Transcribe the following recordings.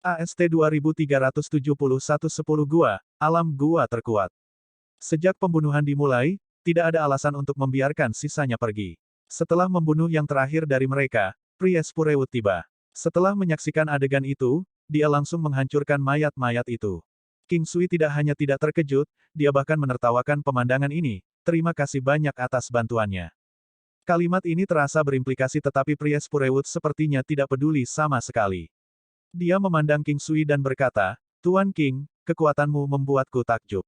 AST 2371-10 Gua, alam gua terkuat. Sejak pembunuhan dimulai, tidak ada alasan untuk membiarkan sisanya pergi. Setelah membunuh yang terakhir dari mereka, Priest Purewut tiba. Setelah menyaksikan adegan itu, dia langsung menghancurkan mayat-mayat itu. King Sui tidak hanya tidak terkejut, dia bahkan menertawakan pemandangan ini. Terima kasih banyak atas bantuannya. Kalimat ini terasa berimplikasi tetapi Priest Purewut sepertinya tidak peduli sama sekali. Dia memandang King Sui dan berkata, Tuan King, kekuatanmu membuatku takjub.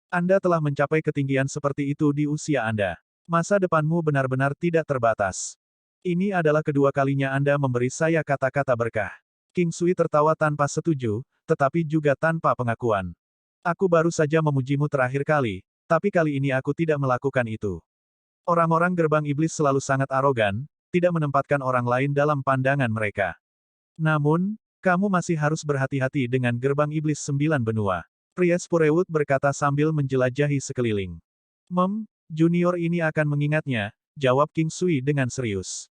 Anda telah mencapai ketinggian seperti itu di usia Anda. Masa depanmu benar-benar tidak terbatas. Ini adalah kedua kalinya Anda memberi saya kata-kata berkah. King Sui tertawa tanpa setuju, tetapi juga tanpa pengakuan. Aku baru saja memujimu terakhir kali, tapi kali ini aku tidak melakukan itu. Orang-orang gerbang iblis selalu sangat arogan, tidak menempatkan orang lain dalam pandangan mereka. Namun, kamu masih harus berhati-hati dengan gerbang iblis 9 benua. Priest Purewut berkata sambil menjelajahi sekeliling. Junior ini akan mengingatnya, jawab King Sui dengan serius.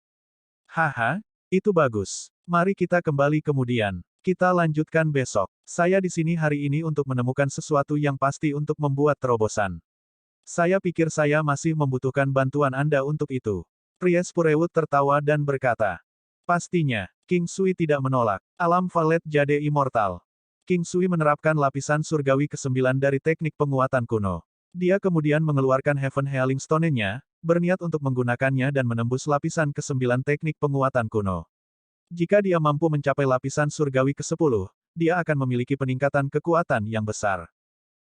Haha, itu bagus. Mari kita kembali kemudian. Kita lanjutkan besok. Saya di sini hari ini untuk menemukan sesuatu yang pasti untuk membuat terobosan. Saya pikir saya masih membutuhkan bantuan Anda untuk itu. Priest Purewut tertawa dan berkata. Pastinya, King Sui tidak menolak. Alam Valet Jade Immortal. King Sui menerapkan lapisan surgawi ke-9 dari teknik penguatan kuno. Dia kemudian mengeluarkan Heaven Healing Stone-nya, berniat untuk menggunakannya dan menembus lapisan ke-9 teknik penguatan kuno. Jika dia mampu mencapai lapisan surgawi ke-10, dia akan memiliki peningkatan kekuatan yang besar.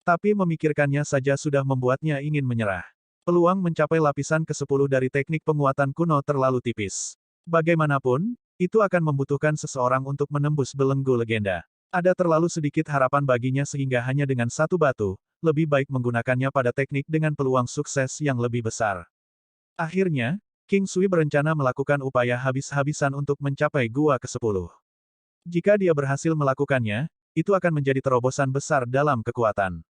Tapi memikirkannya saja sudah membuatnya ingin menyerah. Peluang mencapai lapisan ke-10 dari teknik penguatan kuno terlalu tipis. Bagaimanapun, itu akan membutuhkan seseorang untuk menembus belenggu legenda. Ada terlalu sedikit harapan baginya sehingga hanya dengan satu batu, lebih baik menggunakannya pada teknik dengan peluang sukses yang lebih besar. Akhirnya, King Sui berencana melakukan upaya habis-habisan untuk mencapai gua ke-10. Jika dia berhasil melakukannya, itu akan menjadi terobosan besar dalam kekuatan.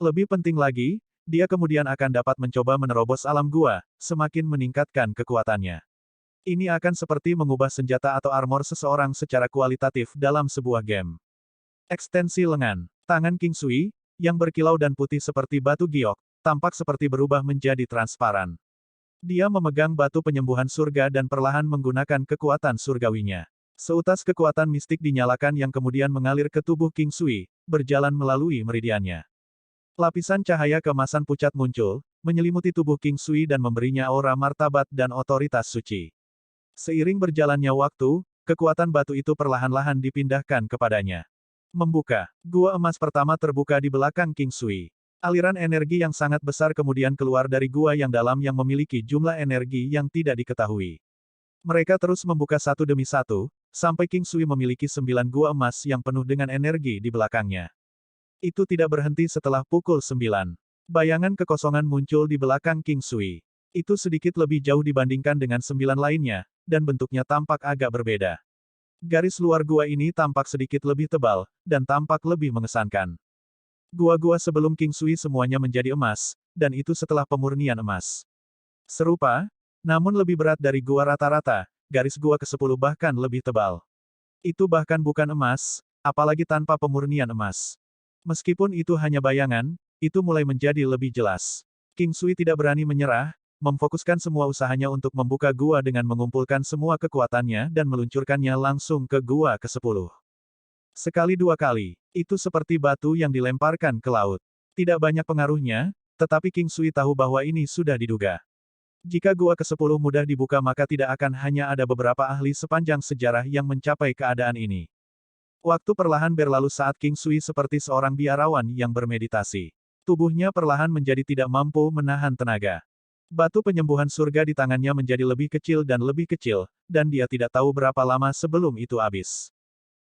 Lebih penting lagi, dia kemudian akan dapat mencoba menerobos alam gua, semakin meningkatkan kekuatannya. Ini akan seperti mengubah senjata atau armor seseorang secara kualitatif dalam sebuah game. Ekstensi lengan. Tangan King Sui, yang berkilau dan putih seperti batu giok, tampak seperti berubah menjadi transparan. Dia memegang batu penyembuhan surga dan perlahan menggunakan kekuatan surgawinya. Seutas kekuatan mistik dinyalakan yang kemudian mengalir ke tubuh King Sui, berjalan melalui meridiannya. Lapisan cahaya keemasan pucat muncul, menyelimuti tubuh King Sui dan memberinya aura martabat dan otoritas suci. Seiring berjalannya waktu, kekuatan batu itu perlahan-lahan dipindahkan kepadanya. Membuka. Gua emas pertama terbuka di belakang King Sui. Aliran energi yang sangat besar kemudian keluar dari gua yang dalam yang memiliki jumlah energi yang tidak diketahui. Mereka terus membuka satu demi satu, sampai King Sui memiliki 9 gua emas yang penuh dengan energi di belakangnya. Itu tidak berhenti setelah pukul 9. Bayangan kekosongan muncul di belakang King Sui. Itu sedikit lebih jauh dibandingkan dengan 9 lainnya, dan bentuknya tampak agak berbeda. Garis luar gua ini tampak sedikit lebih tebal, dan tampak lebih mengesankan. Gua-gua sebelum King Sui semuanya menjadi emas, dan itu setelah pemurnian emas. Serupa, namun lebih berat dari gua rata-rata, garis gua ke-10 bahkan lebih tebal. Itu bahkan bukan emas, apalagi tanpa pemurnian emas. Meskipun itu hanya bayangan, itu mulai menjadi lebih jelas. King Sui tidak berani menyerah, memfokuskan semua usahanya untuk membuka gua dengan mengumpulkan semua kekuatannya dan meluncurkannya langsung ke gua ke-10. Sekali dua kali, itu seperti batu yang dilemparkan ke laut. Tidak banyak pengaruhnya, tetapi King Sui tahu bahwa ini sudah diduga. Jika gua ke-10 mudah dibuka maka tidak akan hanya ada beberapa ahli sepanjang sejarah yang mencapai keadaan ini. Waktu perlahan berlalu saat King Sui seperti seorang biarawan yang bermeditasi. Tubuhnya perlahan menjadi tidak mampu menahan tenaga. Batu penyembuhan surga di tangannya menjadi lebih kecil, dan dia tidak tahu berapa lama sebelum itu habis.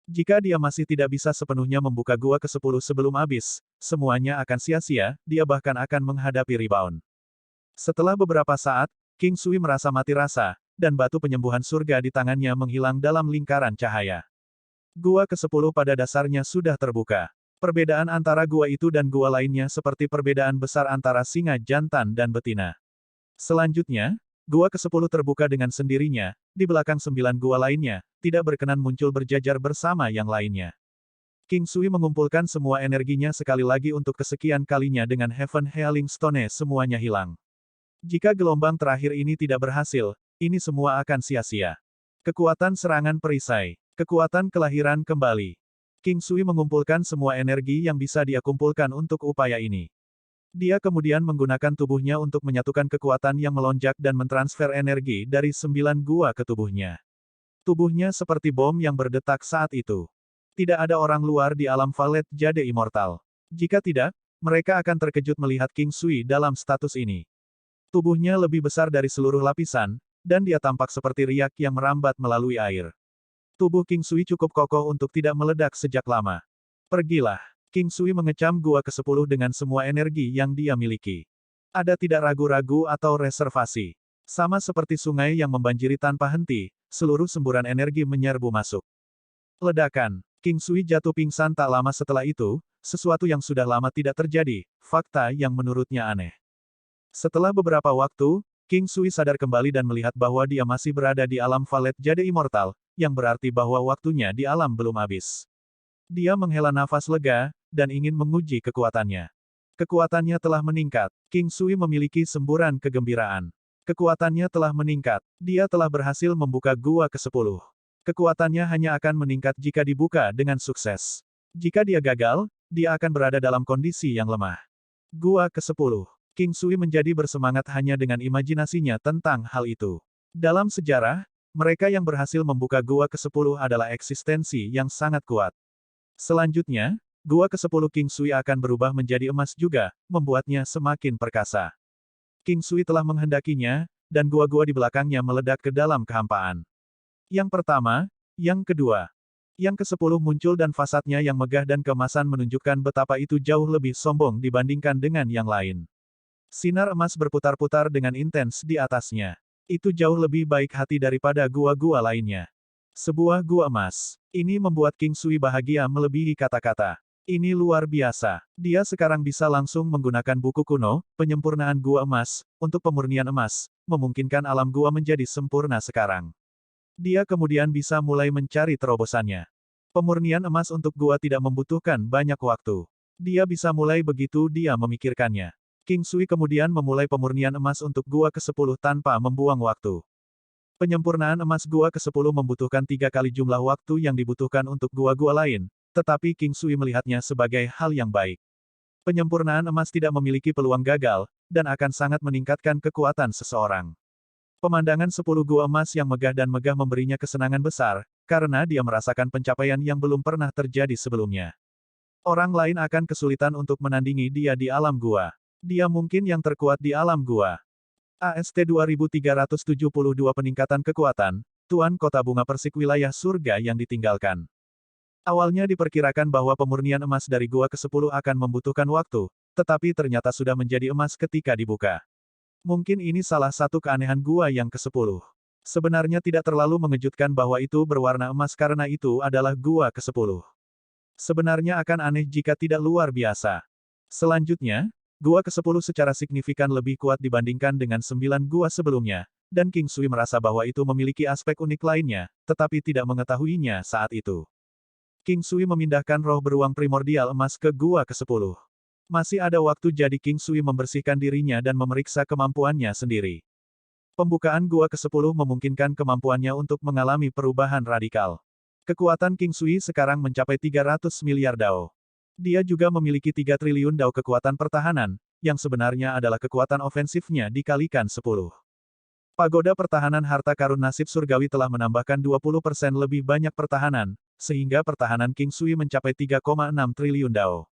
Jika dia masih tidak bisa sepenuhnya membuka gua ke-10 sebelum habis, semuanya akan sia-sia, dia bahkan akan menghadapi rebound. Setelah beberapa saat, King Sui merasa mati rasa, dan batu penyembuhan surga di tangannya menghilang dalam lingkaran cahaya. Gua ke-10 pada dasarnya sudah terbuka. Perbedaan antara gua itu dan gua lainnya seperti perbedaan besar antara singa jantan dan betina. Selanjutnya, gua ke-10 terbuka dengan sendirinya, di belakang 9 gua lainnya, tidak berkenan muncul berjajar bersama yang lainnya. King Sui mengumpulkan semua energinya sekali lagi untuk kesekian kalinya dengan Heaven Healing Stone semuanya hilang. Jika gelombang terakhir ini tidak berhasil, ini semua akan sia-sia. Kekuatan serangan perisai. Kekuatan kelahiran kembali. King Sui mengumpulkan semua energi yang bisa dia kumpulkan untuk upaya ini. Dia kemudian menggunakan tubuhnya untuk menyatukan kekuatan yang melonjak dan mentransfer energi dari 9 gua ke tubuhnya. Tubuhnya seperti bom yang berdetak saat itu. Tidak ada orang luar di alam Valet Jade Immortal. Jika tidak, mereka akan terkejut melihat King Sui dalam status ini. Tubuhnya lebih besar dari seluruh lapisan, dan dia tampak seperti riak yang merambat melalui air. Tubuh King Sui cukup kokoh untuk tidak meledak sejak lama. Pergilah. King Sui mengecam gua ke-10 dengan semua energi yang dia miliki. Ada tidak ragu-ragu atau reservasi. Sama seperti sungai yang membanjiri tanpa henti, seluruh semburan energi menyerbu masuk. Ledakan. King Sui jatuh pingsan tak lama setelah itu, sesuatu yang sudah lama tidak terjadi, fakta yang menurutnya aneh. Setelah beberapa waktu, King Sui sadar kembali dan melihat bahwa dia masih berada di alam Valet Jade Immortal, yang berarti bahwa waktunya di alam belum habis. Dia menghela nafas lega, dan ingin menguji kekuatannya. Kekuatannya telah meningkat. King Sui memiliki semburan kegembiraan. Kekuatannya telah meningkat. Dia telah berhasil membuka gua ke-10. Kekuatannya hanya akan meningkat jika dibuka dengan sukses. Jika dia gagal, dia akan berada dalam kondisi yang lemah. Gua ke-10. King Sui menjadi bersemangat hanya dengan imajinasinya tentang hal itu. Dalam sejarah, mereka yang berhasil membuka gua ke-10 adalah eksistensi yang sangat kuat. Selanjutnya, gua ke-10 King Sui akan berubah menjadi emas juga, membuatnya semakin perkasa. King Sui telah menghendakinya, dan gua-gua di belakangnya meledak ke dalam kehampaan. Yang pertama, yang kedua. Yang ke-10 muncul dan fasadnya yang megah dan keemasan menunjukkan betapa itu jauh lebih sombong dibandingkan dengan yang lain. Sinar emas berputar-putar dengan intens di atasnya. Itu jauh lebih baik hati daripada gua-gua lainnya. Sebuah gua emas. Ini membuat King Sui bahagia melebihi kata-kata. Ini luar biasa. Dia sekarang bisa langsung menggunakan buku kuno, penyempurnaan gua emas, untuk pemurnian emas, memungkinkan alam gua menjadi sempurna sekarang. Dia kemudian bisa mulai mencari terobosannya. Pemurnian emas untuk gua tidak membutuhkan banyak waktu. Dia bisa mulai begitu dia memikirkannya. King Sui kemudian memulai pemurnian emas untuk gua ke-10 tanpa membuang waktu. Penyempurnaan emas gua ke-10 membutuhkan 3 kali jumlah waktu yang dibutuhkan untuk gua-gua lain, tetapi King Sui melihatnya sebagai hal yang baik. Penyempurnaan emas tidak memiliki peluang gagal, dan akan sangat meningkatkan kekuatan seseorang. Pemandangan 10 gua emas yang megah dan megah memberinya kesenangan besar, karena dia merasakan pencapaian yang belum pernah terjadi sebelumnya. Orang lain akan kesulitan untuk menandingi dia di alam gua. Dia mungkin yang terkuat di alam gua. AST 2372 peningkatan kekuatan, Tuan Kota Bunga Persik wilayah surga yang ditinggalkan. Awalnya diperkirakan bahwa pemurnian emas dari gua ke-10 akan membutuhkan waktu, tetapi ternyata sudah menjadi emas ketika dibuka. Mungkin ini salah satu keanehan gua yang ke-10. Sebenarnya tidak terlalu mengejutkan bahwa itu berwarna emas karena itu adalah gua ke-10. Sebenarnya akan aneh jika tidak luar biasa. Selanjutnya, gua ke-10 secara signifikan lebih kuat dibandingkan dengan 9 gua sebelumnya, dan King Sui merasa bahwa itu memiliki aspek unik lainnya, tetapi tidak mengetahuinya saat itu. King Sui memindahkan roh beruang primordial emas ke gua ke-10. Masih ada waktu jadi King Sui membersihkan dirinya dan memeriksa kemampuannya sendiri. Pembukaan gua ke-10 memungkinkan kemampuannya untuk mengalami perubahan radikal. Kekuatan King Sui sekarang mencapai 300 miliar dao. Dia juga memiliki 3 triliun dao kekuatan pertahanan, yang sebenarnya adalah kekuatan ofensifnya dikalikan 10. Pagoda pertahanan harta karun nasib surgawi telah menambahkan 20% lebih banyak pertahanan, sehingga pertahanan King Sui mencapai 3,6 triliun dao.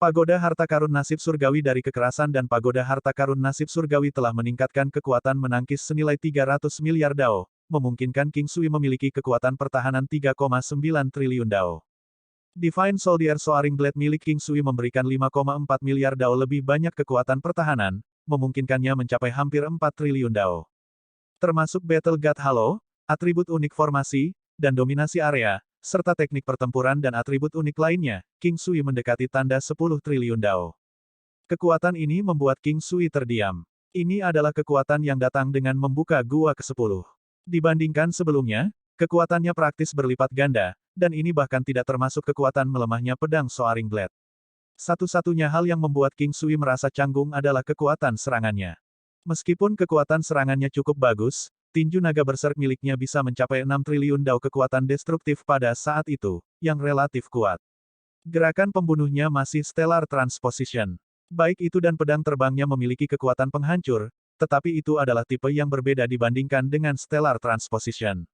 Pagoda harta karun nasib surgawi dari kekerasan dan pagoda harta karun nasib surgawi telah meningkatkan kekuatan menangkis senilai 300 miliar dao, memungkinkan King Sui memiliki kekuatan pertahanan 3,9 triliun dao. Divine Soldier Soaring Blade milik King Sui memberikan 5,4 miliar dao lebih banyak kekuatan pertahanan, memungkinkannya mencapai hampir 4 triliun dao. Termasuk Battle God Halo, atribut unik formasi, dan dominasi area, serta teknik pertempuran dan atribut unik lainnya, King Sui mendekati tanda 10 triliun dao. Kekuatan ini membuat King Sui terdiam. Ini adalah kekuatan yang datang dengan membuka gua ke-10. Dibandingkan sebelumnya, Kekuatannya praktis berlipat ganda, dan ini bahkan tidak termasuk kekuatan melemahnya pedang Soaring Blade. Satu-satunya hal yang membuat King Sui merasa canggung adalah kekuatan serangannya. Meskipun kekuatan serangannya cukup bagus, tinju naga berserk miliknya bisa mencapai 6 triliun dao kekuatan destruktif pada saat itu, yang relatif kuat. Gerakan pembunuhnya masih Stellar Transposition. Baik itu dan pedang terbangnya memiliki kekuatan penghancur, tetapi itu adalah tipe yang berbeda dibandingkan dengan Stellar Transposition.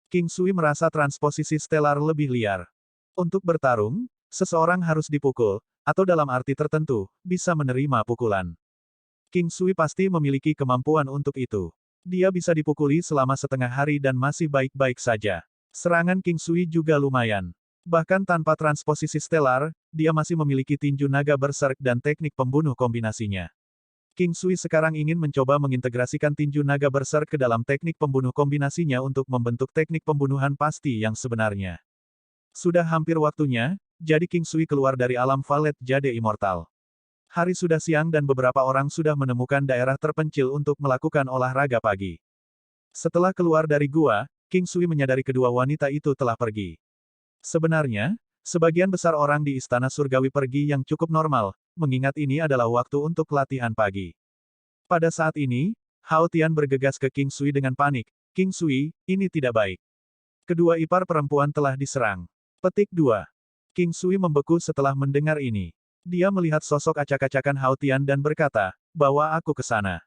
King Sui merasa transposisi Stellar lebih liar. Untuk bertarung, seseorang harus dipukul, atau dalam arti tertentu, bisa menerima pukulan. King Sui pasti memiliki kemampuan untuk itu. Dia bisa dipukuli selama setengah hari dan masih baik-baik saja. Serangan King Sui juga lumayan. Bahkan tanpa transposisi Stellar, dia masih memiliki tinju naga berserk dan teknik pembunuh kombinasinya. King Sui sekarang ingin mencoba mengintegrasikan tinju naga berserk ke dalam teknik pembunuh kombinasinya untuk membentuk teknik pembunuhan pasti yang sebenarnya. Sudah hampir waktunya, jadi King Sui keluar dari alam Valet Jade Immortal. Hari sudah siang dan beberapa orang sudah menemukan daerah terpencil untuk melakukan olahraga pagi. Setelah keluar dari gua, King Sui menyadari kedua wanita itu telah pergi. Sebenarnya, sebagian besar orang di Istana Surgawi pergi yang cukup normal, mengingat ini adalah waktu untuk latihan pagi. Pada saat ini, Hao Tian bergegas ke King Sui dengan panik. King Sui, ini tidak baik. Kedua ipar perempuan telah diserang. Petik 2. King Sui membeku setelah mendengar ini. Dia melihat sosok acak-acakan Hao Tian dan berkata, "Bawa aku ke sana."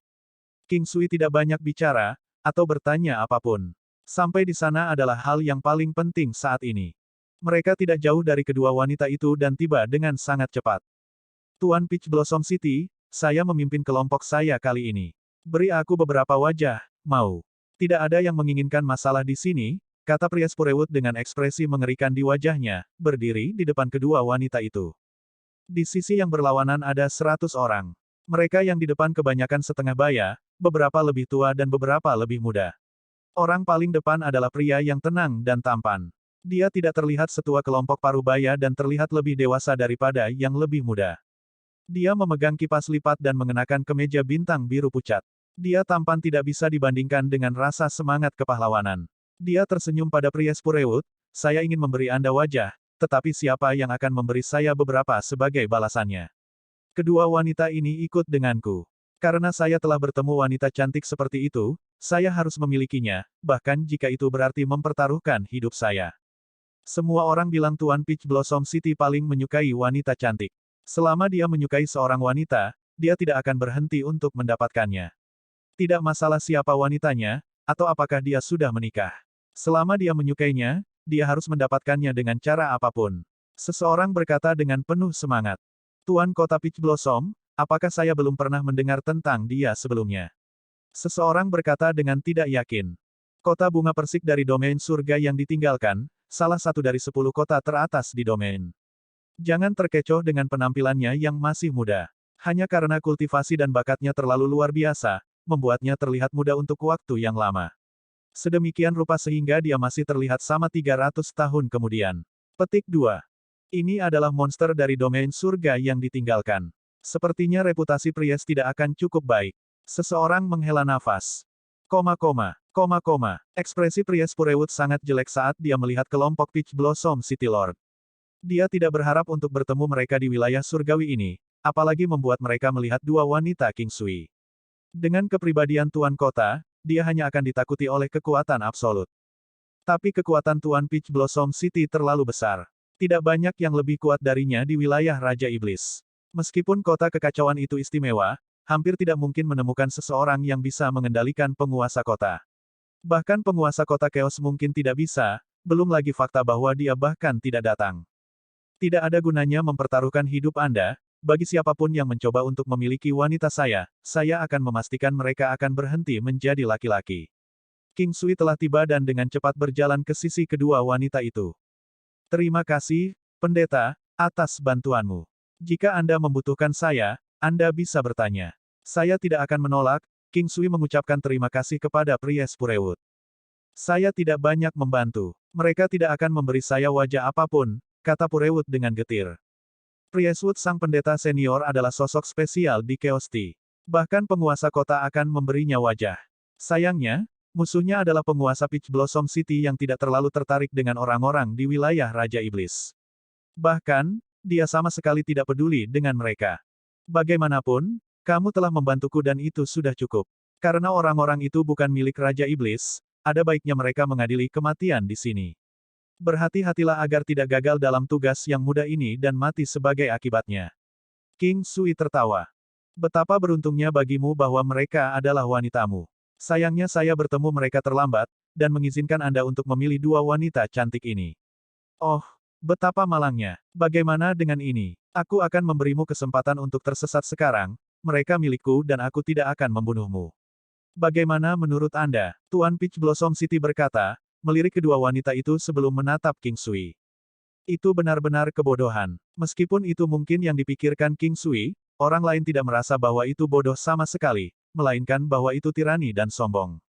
King Sui tidak banyak bicara, atau bertanya apapun. Sampai di sana adalah hal yang paling penting saat ini. Mereka tidak jauh dari kedua wanita itu dan tiba dengan sangat cepat. Tuan Peach Blossom City, saya memimpin kelompok saya kali ini. Beri aku beberapa wajah, mau. Tidak ada yang menginginkan masalah di sini, kata pria Spurewut dengan ekspresi mengerikan di wajahnya, berdiri di depan kedua wanita itu. Di sisi yang berlawanan ada 100 orang. Mereka yang di depan kebanyakan setengah baya, beberapa lebih tua dan beberapa lebih muda. Orang paling depan adalah pria yang tenang dan tampan. Dia tidak terlihat setua kelompok parubaya dan terlihat lebih dewasa daripada yang lebih muda. Dia memegang kipas lipat dan mengenakan kemeja bintang biru pucat. Dia tampan tidak bisa dibandingkan dengan rasa semangat kepahlawanan. Dia tersenyum pada pria Spurewut, saya ingin memberi Anda wajah, tetapi siapa yang akan memberi saya beberapa sebagai balasannya? Kedua wanita ini ikut denganku. Karena saya telah bertemu wanita cantik seperti itu, saya harus memilikinya, bahkan jika itu berarti mempertaruhkan hidup saya. Semua orang bilang Tuan Peach Blossom City paling menyukai wanita cantik. Selama dia menyukai seorang wanita, dia tidak akan berhenti untuk mendapatkannya. Tidak masalah siapa wanitanya, atau apakah dia sudah menikah. Selama dia menyukainya, dia harus mendapatkannya dengan cara apapun. Seseorang berkata dengan penuh semangat. Tuan Kota Peach Blossom, apakah saya belum pernah mendengar tentang dia sebelumnya? Seseorang berkata dengan tidak yakin. Kota bunga persik dari domain surga yang ditinggalkan, salah satu dari 10 kota teratas di domain. Jangan terkecoh dengan penampilannya yang masih muda. Hanya karena kultivasi dan bakatnya terlalu luar biasa, membuatnya terlihat muda untuk waktu yang lama. Sedemikian rupa sehingga dia masih terlihat sama 300 tahun kemudian. Petik 2. Ini adalah monster dari domain surga yang ditinggalkan. Sepertinya reputasi Priest tidak akan cukup baik. Seseorang menghela nafas. Ekspresi Priest Spurewut sangat jelek saat dia melihat kelompok Peach Blossom City Lord. Dia tidak berharap untuk bertemu mereka di wilayah surgawi ini, apalagi membuat mereka melihat dua wanita King Sui. Dengan kepribadian Tuan Kota, dia hanya akan ditakuti oleh kekuatan absolut. Tapi kekuatan Tuan Peach Blossom City terlalu besar. Tidak banyak yang lebih kuat darinya di wilayah Raja Iblis. Meskipun kota kekacauan itu istimewa, hampir tidak mungkin menemukan seseorang yang bisa mengendalikan penguasa kota. Bahkan penguasa kota Chaos mungkin tidak bisa, belum lagi fakta bahwa dia bahkan tidak datang. Tidak ada gunanya mempertaruhkan hidup Anda, bagi siapapun yang mencoba untuk memiliki wanita saya akan memastikan mereka akan berhenti menjadi laki-laki. King Sui telah tiba dan dengan cepat berjalan ke sisi kedua wanita itu. Terima kasih, pendeta, atas bantuanmu. Jika Anda membutuhkan saya, Anda bisa bertanya. Saya tidak akan menolak, King Sui mengucapkan terima kasih kepada pria Spurewut. Saya tidak banyak membantu. Mereka tidak akan memberi saya wajah apapun, kata Purewut dengan getir. Priestwood sang pendeta senior adalah sosok spesial di Chaos Tea. Bahkan penguasa kota akan memberinya wajah. Sayangnya, Musuhnya adalah penguasa Peach Blossom City yang tidak terlalu tertarik dengan orang-orang di wilayah Raja Iblis. Bahkan, dia sama sekali tidak peduli dengan mereka. Bagaimanapun, kamu telah membantuku dan itu sudah cukup. Karena orang-orang itu bukan milik Raja Iblis, ada baiknya mereka mengadili kematian di sini. Berhati-hatilah agar tidak gagal dalam tugas yang mudah ini dan mati sebagai akibatnya. King Sui tertawa. Betapa beruntungnya bagimu bahwa mereka adalah wanitamu. Sayangnya saya bertemu mereka terlambat, dan mengizinkan Anda untuk memilih dua wanita cantik ini. Oh, betapa malangnya. Bagaimana dengan ini? Aku akan memberimu kesempatan untuk tersesat sekarang, mereka milikku dan aku tidak akan membunuhmu. Bagaimana menurut Anda? Tuan Peach Blossom City berkata, melirik kedua wanita itu sebelum menatap King Sui. Itu benar-benar kebodohan. Meskipun itu mungkin yang dipikirkan King Sui, orang lain tidak merasa bahwa itu bodoh sama sekali, melainkan bahwa itu tirani dan sombong.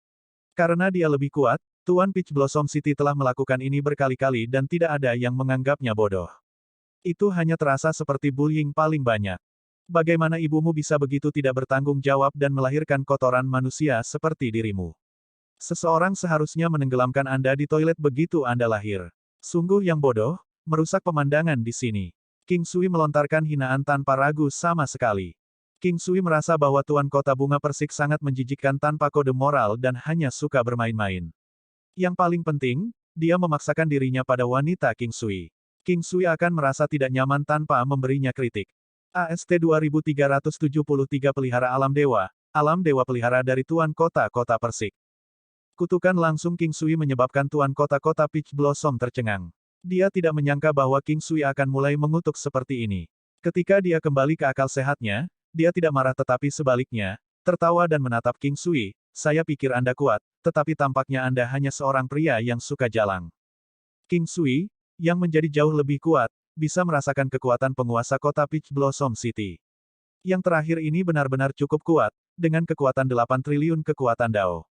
Karena dia lebih kuat, Tuan Peach Blossom City telah melakukan ini berkali-kali dan tidak ada yang menganggapnya bodoh. Itu hanya terasa seperti bullying paling banyak. Bagaimana ibumu bisa begitu tidak bertanggung jawab dan melahirkan kotoran manusia seperti dirimu? Seseorang seharusnya menenggelamkan Anda di toilet begitu Anda lahir. Sungguh yang bodoh, merusak pemandangan di sini. King Sui melontarkan hinaan tanpa ragu sama sekali. King Sui merasa bahwa Tuan Kota Bunga Persik sangat menjijikkan tanpa kode moral dan hanya suka bermain-main. Yang paling penting, dia memaksakan dirinya pada wanita King Sui. King Sui akan merasa tidak nyaman tanpa memberinya kritik. AST 2373 Pelihara Alam Dewa pelihara dari Tuan Kota Persik. Kutukan langsung King Sui menyebabkan Tuan Kota Peach Blossom tercengang. Dia tidak menyangka bahwa King Sui akan mulai mengutuk seperti ini. Ketika dia kembali ke akal sehatnya, dia tidak marah tetapi sebaliknya, tertawa dan menatap King Sui, saya pikir Anda kuat, tetapi tampaknya Anda hanya seorang pria yang suka jalang. King Sui, yang menjadi jauh lebih kuat, bisa merasakan kekuatan penguasa kota Peach Blossom City. Yang terakhir ini benar-benar cukup kuat, dengan kekuatan 8 triliun kekuatan Dao.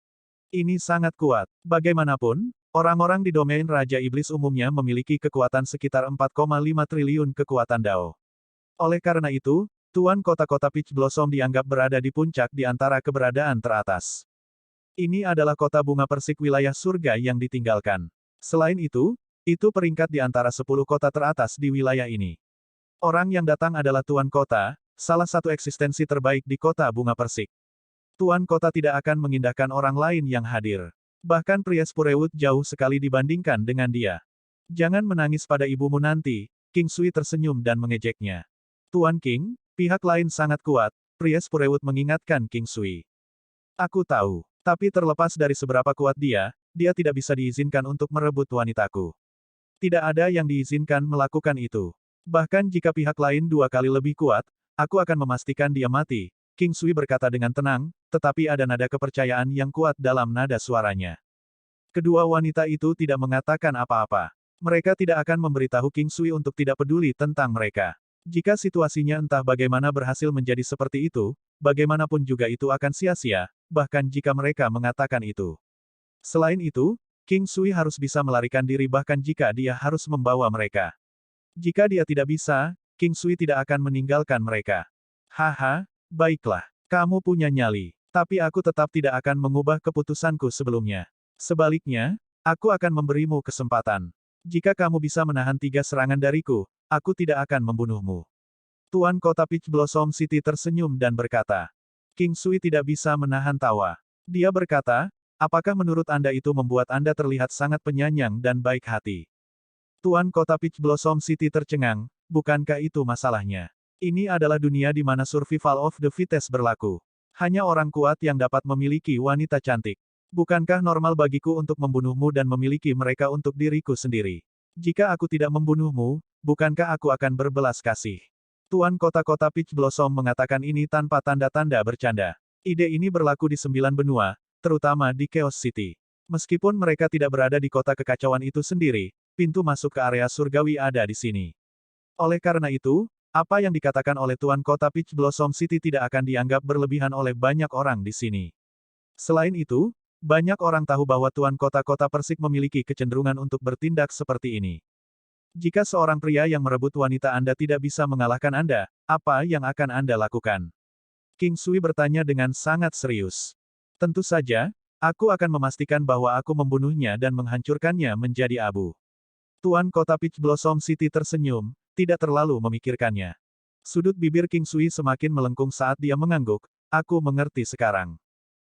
Ini sangat kuat. Bagaimanapun, orang-orang di domain Raja Iblis umumnya memiliki kekuatan sekitar 4,5 triliun kekuatan Dao. Oleh karena itu, Tuan Kota Peach Blossom dianggap berada di puncak di antara keberadaan teratas. Ini adalah kota bunga persik wilayah surga yang ditinggalkan. Selain itu peringkat di antara 10 kota teratas di wilayah ini. Orang yang datang adalah Tuan Kota, salah satu eksistensi terbaik di kota bunga persik. Tuan Kota tidak akan mengindahkan orang lain yang hadir. Bahkan Priest Purewut jauh sekali dibandingkan dengan dia. Jangan menangis pada ibumu nanti, King Sui tersenyum dan mengejeknya. Tuan King, pihak lain sangat kuat, Priest Purewut mengingatkan King Sui. Aku tahu, tapi terlepas dari seberapa kuat dia tidak bisa diizinkan untuk merebut wanitaku. Tidak ada yang diizinkan melakukan itu. Bahkan jika pihak lain 2 kali lebih kuat, aku akan memastikan dia mati. King Sui berkata dengan tenang, tetapi ada nada kepercayaan yang kuat dalam nada suaranya. Kedua wanita itu tidak mengatakan apa-apa. Mereka tidak akan memberitahu King Sui untuk tidak peduli tentang mereka. Jika situasinya entah bagaimana berhasil menjadi seperti itu, bagaimanapun juga itu akan sia-sia, bahkan jika mereka mengatakan itu. Selain itu, King Sui harus bisa melarikan diri bahkan jika dia harus membawa mereka. Jika dia tidak bisa, King Sui tidak akan meninggalkan mereka. Haha. Baiklah, kamu punya nyali, tapi aku tetap tidak akan mengubah keputusanku sebelumnya. Sebaliknya, aku akan memberimu kesempatan. Jika kamu bisa menahan 3 serangan dariku, aku tidak akan membunuhmu. Tuan Kota Peach Blossom City tersenyum dan berkata. King Sui tidak bisa menahan tawa. Dia berkata, apakah menurut Anda itu membuat Anda terlihat sangat penyayang dan baik hati? Tuan Kota Peach Blossom City tercengang, bukankah itu masalahnya? Ini adalah dunia di mana survival of the fittest berlaku. Hanya orang kuat yang dapat memiliki wanita cantik. Bukankah normal bagiku untuk membunuhmu dan memiliki mereka untuk diriku sendiri? Jika aku tidak membunuhmu, bukankah aku akan berbelas kasih? Tuan Kota Peach Blossom mengatakan ini tanpa tanda-tanda bercanda. Ide ini berlaku di 9 benua, terutama di Chaos City. Meskipun mereka tidak berada di kota kekacauan itu sendiri, pintu masuk ke area surgawi ada di sini. Oleh karena itu, apa yang dikatakan oleh Tuan Kota Peach Blossom City tidak akan dianggap berlebihan oleh banyak orang di sini. Selain itu, banyak orang tahu bahwa Tuan Kota Persik memiliki kecenderungan untuk bertindak seperti ini. Jika seorang pria yang merebut wanita Anda tidak bisa mengalahkan Anda, apa yang akan Anda lakukan? King Sui bertanya dengan sangat serius. Tentu saja, Aku akan memastikan bahwa aku membunuhnya dan menghancurkannya menjadi abu. Tuan Kota Peach Blossom City tersenyum, tidak terlalu memikirkannya. Sudut bibir King Sui semakin melengkung saat dia mengangguk. Aku mengerti sekarang.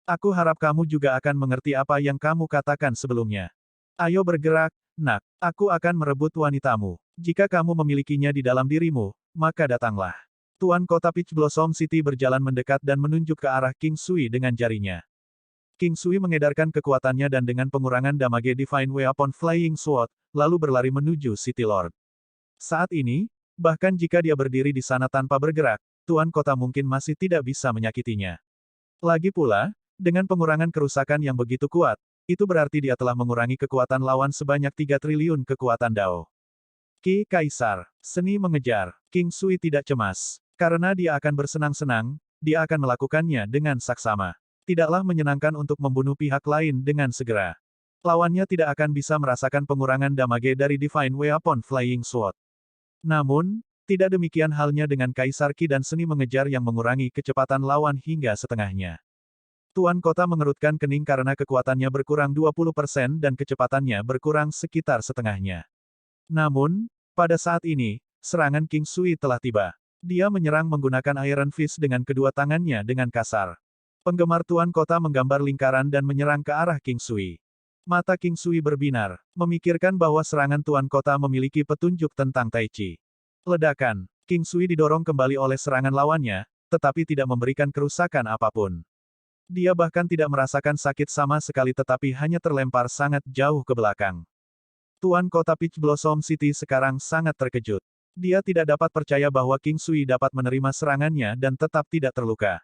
Aku harap kamu juga akan mengerti apa yang kamu katakan sebelumnya. Ayo bergerak, nak. Aku akan merebut wanitamu. Jika kamu memilikinya di dalam dirimu, maka datanglah. Tuan Kota Peach Blossom City berjalan mendekat dan menunjuk ke arah King Sui dengan jarinya. King Sui mengedarkan kekuatannya dan dengan pengurangan damage Divine Weapon Flying Sword, lalu berlari menuju City Lord. Saat ini, bahkan jika dia berdiri di sana tanpa bergerak, Tuan Kota mungkin masih tidak bisa menyakitinya. Lagi pula, dengan pengurangan kerusakan yang begitu kuat, itu berarti dia telah mengurangi kekuatan lawan sebanyak 3 triliun kekuatan Dao. Ki Kaisar, seni mengejar. King Sui tidak cemas. Karena dia akan bersenang-senang, dia akan melakukannya dengan saksama. Tidaklah menyenangkan untuk membunuh pihak lain dengan segera. Lawannya tidak akan bisa merasakan pengurangan damage dari Divine Weapon Flying Sword. Namun, tidak demikian halnya dengan Kaisar Ki dan seni mengejar yang mengurangi kecepatan lawan hingga setengahnya. Tuan Kota mengerutkan kening karena kekuatannya berkurang 20% dan kecepatannya berkurang sekitar setengahnya. Namun, pada saat ini, serangan King Sui telah tiba. Dia menyerang menggunakan Iron Fist dengan kedua tangannya dengan kasar. Penggemar Tuan Kota menggambar lingkaran dan menyerang ke arah King Sui. Mata King Sui berbinar, memikirkan bahwa serangan Tuan Kota memiliki petunjuk tentang Tai Chi. Ledakan, King Sui didorong kembali oleh serangan lawannya, tetapi tidak memberikan kerusakan apapun. Dia bahkan tidak merasakan sakit sama sekali tetapi hanya terlempar sangat jauh ke belakang. Tuan Kota Peach Blossom City sekarang sangat terkejut. Dia tidak dapat percaya bahwa King Sui dapat menerima serangannya dan tetap tidak terluka.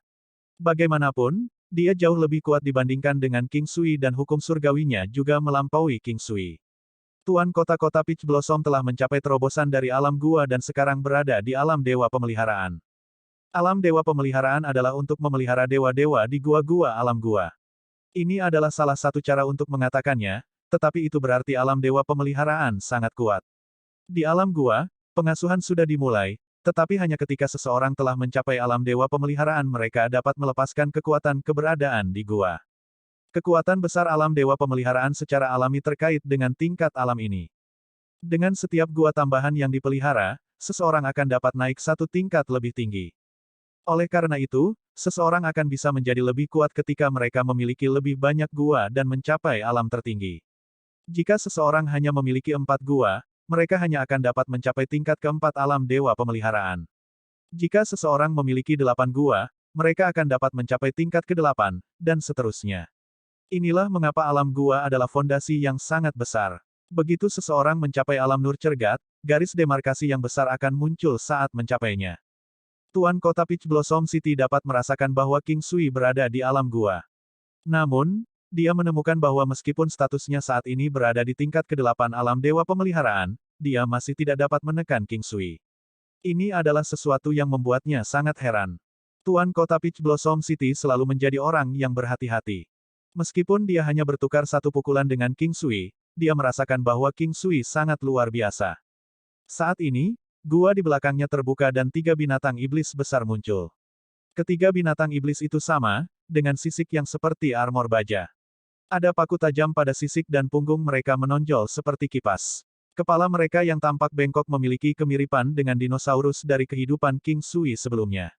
Bagaimanapun, dia jauh lebih kuat dibandingkan dengan King Sui dan hukum surgawinya juga melampaui King Sui. Tuan Kota-Kota Peach Blossom telah mencapai terobosan dari alam gua dan sekarang berada di alam dewa pemeliharaan. Alam dewa pemeliharaan adalah untuk memelihara dewa-dewa di gua-gua alam gua. Ini adalah salah satu cara untuk mengatakannya, tetapi itu berarti alam dewa pemeliharaan sangat kuat. Di alam gua, pengasuhan sudah dimulai, tetapi hanya ketika seseorang telah mencapai alam dewa pemeliharaan mereka dapat melepaskan kekuatan keberadaan di gua. Kekuatan besar alam dewa pemeliharaan secara alami terkait dengan tingkat alam ini. Dengan setiap gua tambahan yang dipelihara, seseorang akan dapat naik satu tingkat lebih tinggi. Oleh karena itu, seseorang akan bisa menjadi lebih kuat ketika mereka memiliki lebih banyak gua dan mencapai alam tertinggi. Jika seseorang hanya memiliki 4 gua, mereka hanya akan dapat mencapai tingkat keempat alam dewa pemeliharaan. Jika seseorang memiliki 8 gua, mereka akan dapat mencapai tingkat ke-8, dan seterusnya. Inilah mengapa alam gua adalah fondasi yang sangat besar. Begitu seseorang mencapai alam nur cergat, garis demarkasi yang besar akan muncul saat mencapainya. Tuan Kota Peach Blossom City dapat merasakan bahwa King Sui berada di alam gua. Namun, dia menemukan bahwa meskipun statusnya saat ini berada di tingkat ke-8 alam dewa pemeliharaan, dia masih tidak dapat menekan King Sui. Ini adalah sesuatu yang membuatnya sangat heran. Tuan Kota Peach Blossom City selalu menjadi orang yang berhati-hati. Meskipun dia hanya bertukar satu pukulan dengan King Sui, dia merasakan bahwa King Sui sangat luar biasa. Saat ini, gua di belakangnya terbuka dan 3 binatang iblis besar muncul. Ketiga binatang iblis itu sama, dengan sisik yang seperti armor baja. Ada paku tajam pada sisik dan punggung mereka menonjol seperti kipas. Kepala mereka yang tampak bengkok memiliki kemiripan dengan dinosaurus dari kehidupan King Sui sebelumnya.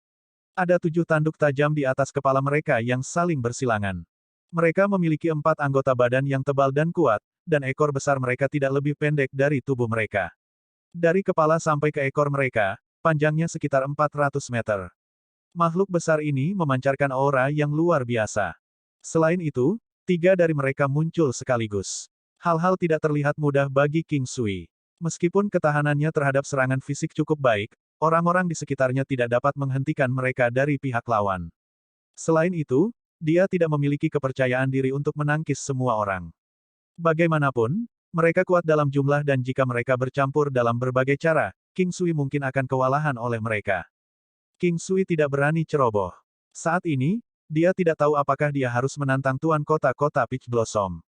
Ada 7 tanduk tajam di atas kepala mereka yang saling bersilangan. Mereka memiliki 4 anggota badan yang tebal dan kuat, dan ekor besar mereka tidak lebih pendek dari tubuh mereka. Dari kepala sampai ke ekor mereka, panjangnya sekitar 400 meter. Makhluk besar ini memancarkan aura yang luar biasa. Selain itu, 3 dari mereka muncul sekaligus. Hal-hal tidak terlihat mudah bagi King Sui. Meskipun ketahanannya terhadap serangan fisik cukup baik, orang-orang di sekitarnya tidak dapat menghentikan mereka dari pihak lawan. Selain itu, dia tidak memiliki kepercayaan diri untuk menangkis semua orang. Bagaimanapun, mereka kuat dalam jumlah dan jika mereka bercampur dalam berbagai cara, King Sui mungkin akan kewalahan oleh mereka. King Sui tidak berani ceroboh. Saat ini, dia tidak tahu apakah dia harus menantang Tuan Kota-Kota Peach Blossom.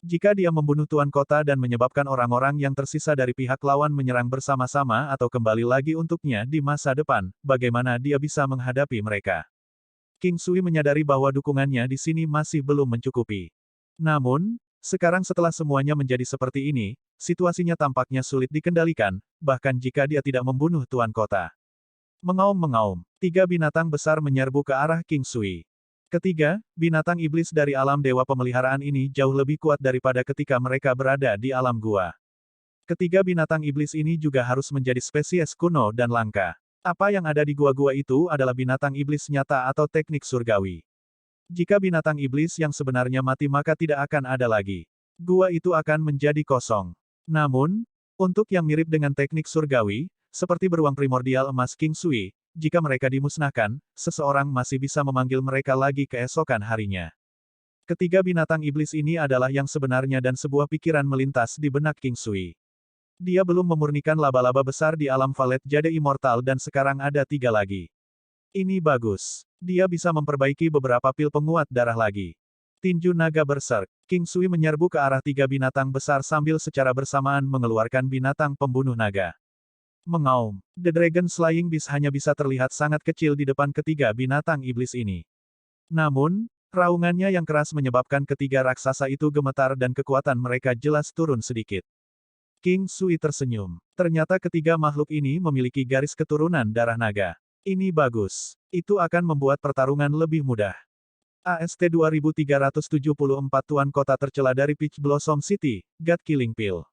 Jika dia membunuh Tuan Kota dan menyebabkan orang-orang yang tersisa dari pihak lawan menyerang bersama-sama atau kembali lagi untuknya di masa depan, bagaimana dia bisa menghadapi mereka? King Sui menyadari bahwa dukungannya di sini masih belum mencukupi. Namun, sekarang setelah semuanya menjadi seperti ini, situasinya tampaknya sulit dikendalikan, bahkan jika dia tidak membunuh Tuan Kota. Mengaum-mengaum, 3 binatang besar menyerbu ke arah King Sui. Ketiga, binatang iblis dari alam dewa pemeliharaan ini jauh lebih kuat daripada ketika mereka berada di alam gua. Ketiga binatang iblis ini juga harus menjadi spesies kuno dan langka. Apa yang ada di gua-gua itu adalah binatang iblis nyata atau teknik surgawi. Jika binatang iblis yang sebenarnya mati maka tidak akan ada lagi. Gua itu akan menjadi kosong. Namun, untuk yang mirip dengan teknik surgawi, seperti beruang primordial emas King Sui, jika mereka dimusnahkan, seseorang masih bisa memanggil mereka lagi keesokan harinya. Ketiga binatang iblis ini adalah yang sebenarnya dan sebuah pikiran melintas di benak King Sui. Dia belum memurnikan laba-laba besar di alam Valet Jade Immortal dan sekarang ada 3 lagi. Ini bagus. Dia bisa memperbaiki beberapa pil penguat darah lagi. Tinju naga berserk. King Sui menyerbu ke arah 3 binatang besar sambil secara bersamaan mengeluarkan binatang pembunuh naga. Mengaum. The Dragon Slaying Beast hanya bisa terlihat sangat kecil di depan ketiga binatang iblis ini. Namun, raungannya yang keras menyebabkan ketiga raksasa itu gemetar dan kekuatan mereka jelas turun sedikit. King Sui tersenyum. Ternyata ketiga makhluk ini memiliki garis keturunan darah naga. Ini bagus. Itu akan membuat pertarungan lebih mudah. AST 2374 Tuan Kota tercela dari Peach Blossom City, God Killing Pill.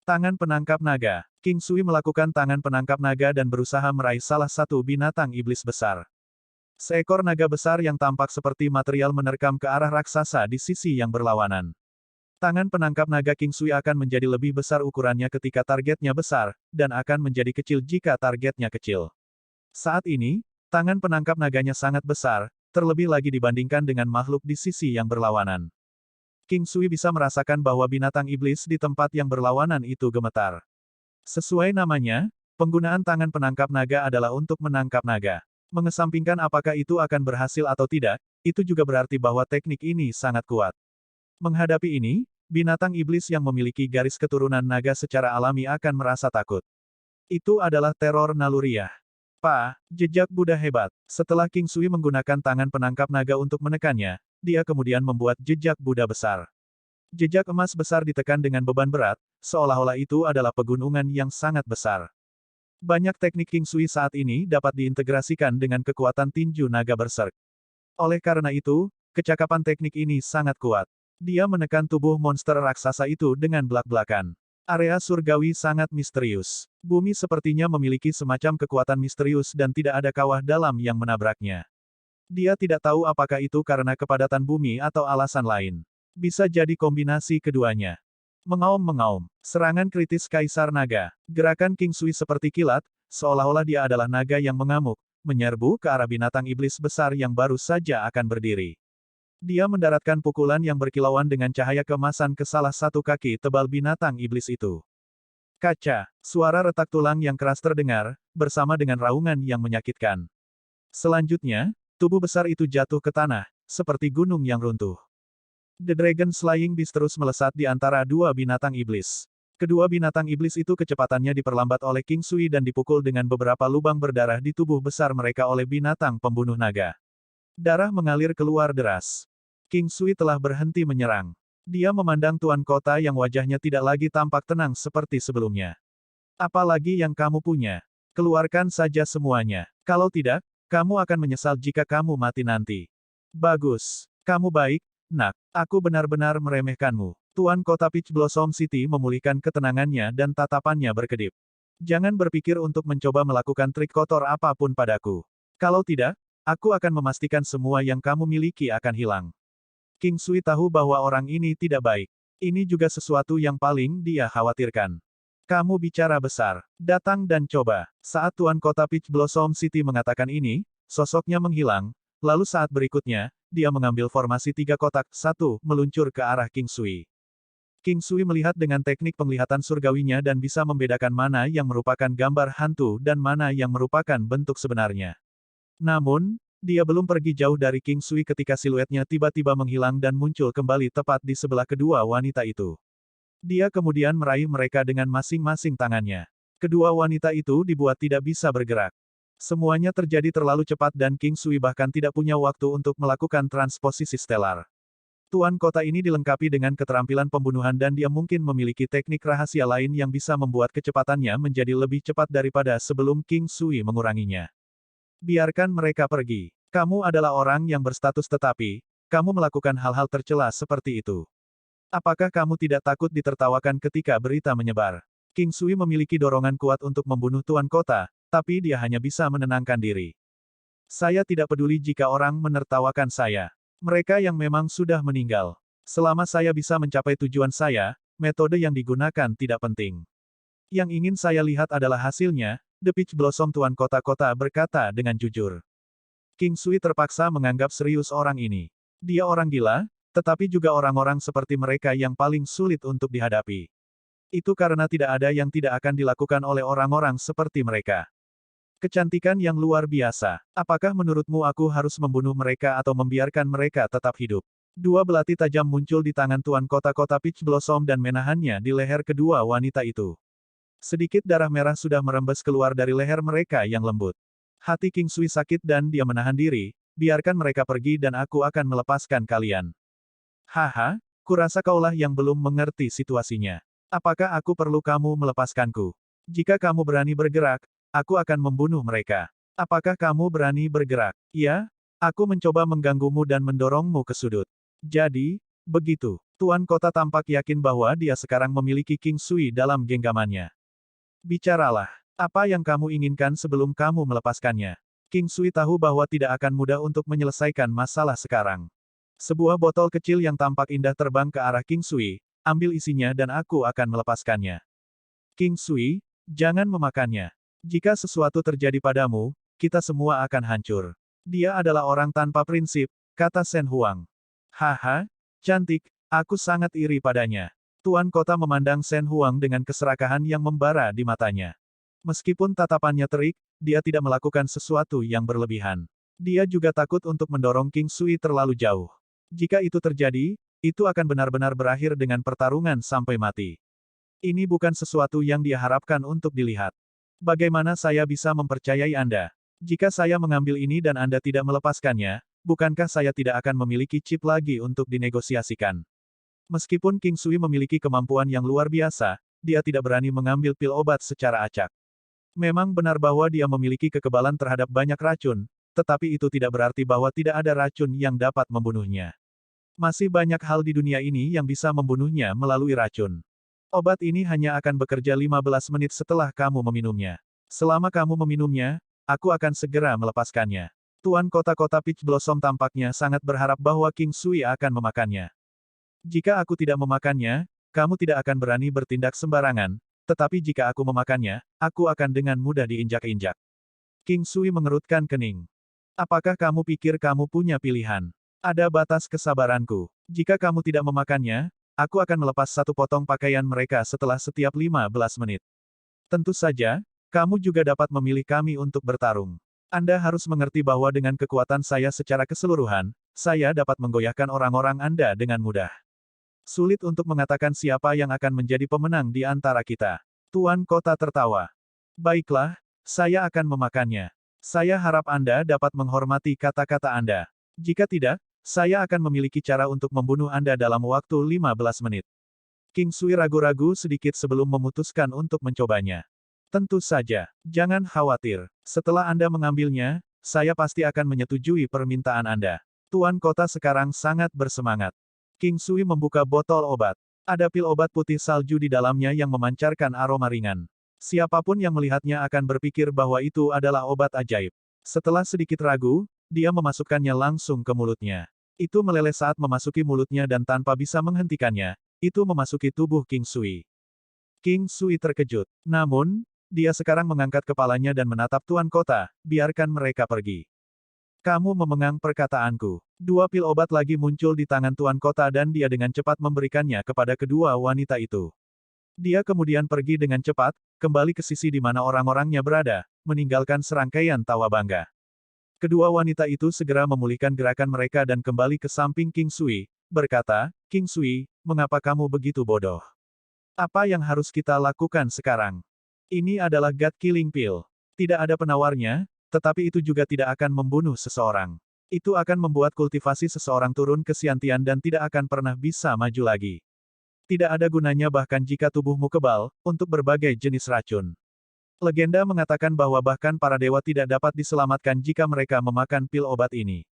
Tangan penangkap naga. King Sui melakukan tangan penangkap naga dan berusaha meraih salah satu binatang iblis besar. Seekor naga besar yang tampak seperti material menerkam ke arah raksasa di sisi yang berlawanan. Tangan penangkap naga King Sui akan menjadi lebih besar ukurannya ketika targetnya besar, dan akan menjadi kecil jika targetnya kecil. Saat ini, tangan penangkap naganya sangat besar, terlebih lagi dibandingkan dengan makhluk di sisi yang berlawanan. King Sui bisa merasakan bahwa binatang iblis di tempat yang berlawanan itu gemetar. Sesuai namanya, penggunaan tangan penangkap naga adalah untuk menangkap naga. Mengesampingkan apakah itu akan berhasil atau tidak, itu juga berarti bahwa teknik ini sangat kuat. Menghadapi ini, binatang iblis yang memiliki garis keturunan naga secara alami akan merasa takut. Itu adalah teror naluriah. Jejak Buddha hebat. Setelah King Sui menggunakan tangan penangkap naga untuk menekannya, dia kemudian membuat jejak Buddha besar. Jejak emas besar ditekan dengan beban berat, seolah-olah itu adalah pegunungan yang sangat besar. Banyak teknik King Sui saat ini dapat diintegrasikan dengan kekuatan tinju naga berserk. Oleh karena itu, kecakapan teknik ini sangat kuat. Dia menekan tubuh monster raksasa itu dengan belak-belakan. Area surgawi sangat misterius. Bumi sepertinya memiliki semacam kekuatan misterius dan tidak ada kawah dalam yang menabraknya. Dia tidak tahu apakah itu karena kepadatan bumi atau alasan lain. Bisa jadi kombinasi keduanya. Mengaum-mengaum. Serangan kritis Kaisar Naga. Gerakan King Sui seperti kilat, seolah-olah dia adalah naga yang mengamuk, menyerbu ke arah binatang iblis besar yang baru saja akan berdiri. Dia mendaratkan pukulan yang berkilauan dengan cahaya keemasan ke salah satu kaki tebal binatang iblis itu. Kaca, suara retak tulang yang keras terdengar, bersama dengan raungan yang menyakitkan. Selanjutnya, tubuh besar itu jatuh ke tanah, seperti gunung yang runtuh. The Dragon Slaying Beast terus melesat di antara dua binatang iblis. Kedua binatang iblis itu kecepatannya diperlambat oleh King Sui dan dipukul dengan beberapa lubang berdarah di tubuh besar mereka oleh binatang pembunuh naga. Darah mengalir keluar deras. King Sui telah berhenti menyerang. Dia memandang Tuan Kota yang wajahnya tidak lagi tampak tenang seperti sebelumnya. Apalagi yang kamu punya? Keluarkan saja semuanya. Kalau tidak, kamu akan menyesal jika kamu mati nanti. Bagus. Kamu baik, nak. Aku benar-benar meremehkanmu. Tuan Kota Peach Blossom City memulihkan ketenangannya dan tatapannya berkedip. Jangan berpikir untuk mencoba melakukan trik kotor apapun padaku. Kalau tidak, aku akan memastikan semua yang kamu miliki akan hilang. King Sui tahu bahwa orang ini tidak baik. Ini juga sesuatu yang paling dia khawatirkan. Kamu bicara besar. Datang dan coba. Saat Tuan Kota Peach Blossom City mengatakan ini, sosoknya menghilang, lalu saat berikutnya, dia mengambil formasi 3 kotak, 1, meluncur ke arah King Sui. King Sui melihat dengan teknik penglihatan surgawinya dan bisa membedakan mana yang merupakan gambar hantu dan mana yang merupakan bentuk sebenarnya. Namun, dia belum pergi jauh dari King Sui ketika siluetnya tiba-tiba menghilang dan muncul kembali tepat di sebelah kedua wanita itu. Dia kemudian meraih mereka dengan masing-masing tangannya. Kedua wanita itu dibuat tidak bisa bergerak. Semuanya terjadi terlalu cepat dan King Sui bahkan tidak punya waktu untuk melakukan transposisi stelar. Tuan kota ini dilengkapi dengan keterampilan pembunuhan dan dia mungkin memiliki teknik rahasia lain yang bisa membuat kecepatannya menjadi lebih cepat daripada sebelum King Sui menguranginya. Biarkan mereka pergi. Kamu adalah orang yang berstatus tetapi, kamu melakukan hal-hal tercela seperti itu. Apakah kamu tidak takut ditertawakan ketika berita menyebar? King Sui memiliki dorongan kuat untuk membunuh tuan kota, tapi dia hanya bisa menenangkan diri. Saya tidak peduli jika orang menertawakan saya. Mereka yang memang sudah meninggal. Selama saya bisa mencapai tujuan saya, metode yang digunakan tidak penting. Yang ingin saya lihat adalah hasilnya, The Peach Blossom Tuan Kota-Kota berkata dengan jujur. King Sui terpaksa menganggap serius orang ini. Dia orang gila, tetapi juga orang-orang seperti mereka yang paling sulit untuk dihadapi. Itu karena tidak ada yang tidak akan dilakukan oleh orang-orang seperti mereka. Kecantikan yang luar biasa. Apakah menurutmu aku harus membunuh mereka atau membiarkan mereka tetap hidup? Dua belati tajam muncul di tangan Tuan Kota-Kota Peach Blossom dan menahannya di leher kedua wanita itu. Sedikit darah merah sudah merembes keluar dari leher mereka yang lembut. Hati King Sui sakit dan dia menahan diri, biarkan mereka pergi dan aku akan melepaskan kalian. Haha, kurasa kaulah yang belum mengerti situasinya. Apakah aku perlu kamu melepaskanku? Jika kamu berani bergerak, aku akan membunuh mereka. Apakah kamu berani bergerak? Ya, aku mencoba mengganggumu dan mendorongmu ke sudut. Jadi, begitu. Tuan kota tampak yakin bahwa dia sekarang memiliki King Sui dalam genggamannya. Bicaralah. Apa yang kamu inginkan sebelum kamu melepaskannya? King Sui tahu bahwa tidak akan mudah untuk menyelesaikan masalah sekarang. Sebuah botol kecil yang tampak indah terbang ke arah King Sui, ambil isinya dan aku akan melepaskannya. King Sui, jangan memakannya. Jika sesuatu terjadi padamu, kita semua akan hancur. Dia adalah orang tanpa prinsip, kata Shen Huang. Haha, cantik, aku sangat iri padanya. Tuan kota memandang Shen Huang dengan keserakahan yang membara di matanya. Meskipun tatapannya terik, dia tidak melakukan sesuatu yang berlebihan. Dia juga takut untuk mendorong King Sui terlalu jauh. Jika itu terjadi, itu akan benar-benar berakhir dengan pertarungan sampai mati. Ini bukan sesuatu yang dia harapkan untuk dilihat. Bagaimana saya bisa mempercayai Anda? Jika saya mengambil ini dan Anda tidak melepaskannya, bukankah saya tidak akan memiliki chip lagi untuk dinegosiasikan? Meskipun King Sui memiliki kemampuan yang luar biasa, dia tidak berani mengambil pil obat secara acak. Memang benar bahwa dia memiliki kekebalan terhadap banyak racun, tetapi itu tidak berarti bahwa tidak ada racun yang dapat membunuhnya. Masih banyak hal di dunia ini yang bisa membunuhnya melalui racun. Obat ini hanya akan bekerja 15 menit setelah kamu meminumnya. Selama kamu meminumnya, aku akan segera melepaskannya. Tuan kota-kota Peach Blossom tampaknya sangat berharap bahwa King Sui akan memakannya. Jika aku tidak memakannya, kamu tidak akan berani bertindak sembarangan, tetapi jika aku memakannya, aku akan dengan mudah diinjak-injak. King Sui mengerutkan kening. Apakah kamu pikir kamu punya pilihan? Ada batas kesabaranku. Jika kamu tidak memakannya, aku akan melepas satu potong pakaian mereka setelah setiap 15 menit. Tentu saja, kamu juga dapat memilih kami untuk bertarung. Anda harus mengerti bahwa dengan kekuatan saya secara keseluruhan, saya dapat menggoyahkan orang-orang Anda dengan mudah. Sulit untuk mengatakan siapa yang akan menjadi pemenang di antara kita. Tuan kota tertawa. Baiklah, saya akan memakannya. Saya harap Anda dapat menghormati kata-kata Anda. Jika tidak, saya akan memiliki cara untuk membunuh Anda dalam waktu 15 menit. King Sui ragu-ragu sedikit sebelum memutuskan untuk mencobanya. Tentu saja, jangan khawatir. Setelah Anda mengambilnya, saya pasti akan menyetujui permintaan Anda. Tuan kota sekarang sangat bersemangat. King Sui membuka botol obat. Ada pil obat putih salju di dalamnya yang memancarkan aroma ringan. Siapapun yang melihatnya akan berpikir bahwa itu adalah obat ajaib. Setelah sedikit ragu, dia memasukkannya langsung ke mulutnya. Itu meleleh saat memasuki mulutnya dan tanpa bisa menghentikannya, itu memasuki tubuh King Sui. King Sui terkejut. Namun, dia sekarang mengangkat kepalanya dan menatap tuan kota, biarkan mereka pergi. Kamu memegang perkataanku. Dua pil obat lagi muncul di tangan tuan kota dan dia dengan cepat memberikannya kepada kedua wanita itu. Dia kemudian pergi dengan cepat, kembali ke sisi di mana orang-orangnya berada, meninggalkan serangkaian tawa bangga. Kedua wanita itu segera memulihkan gerakan mereka dan kembali ke samping King Sui, berkata, King Sui, mengapa kamu begitu bodoh? Apa yang harus kita lakukan sekarang? Ini adalah God Killing Pill. Tidak ada penawarnya, tetapi itu juga tidak akan membunuh seseorang. Itu akan membuat kultivasi seseorang turun ke Xiantian dan tidak akan pernah bisa maju lagi. Tidak ada gunanya bahkan jika tubuhmu kebal, untuk berbagai jenis racun. Legenda mengatakan bahwa bahkan para dewa tidak dapat diselamatkan jika mereka memakan pil obat ini.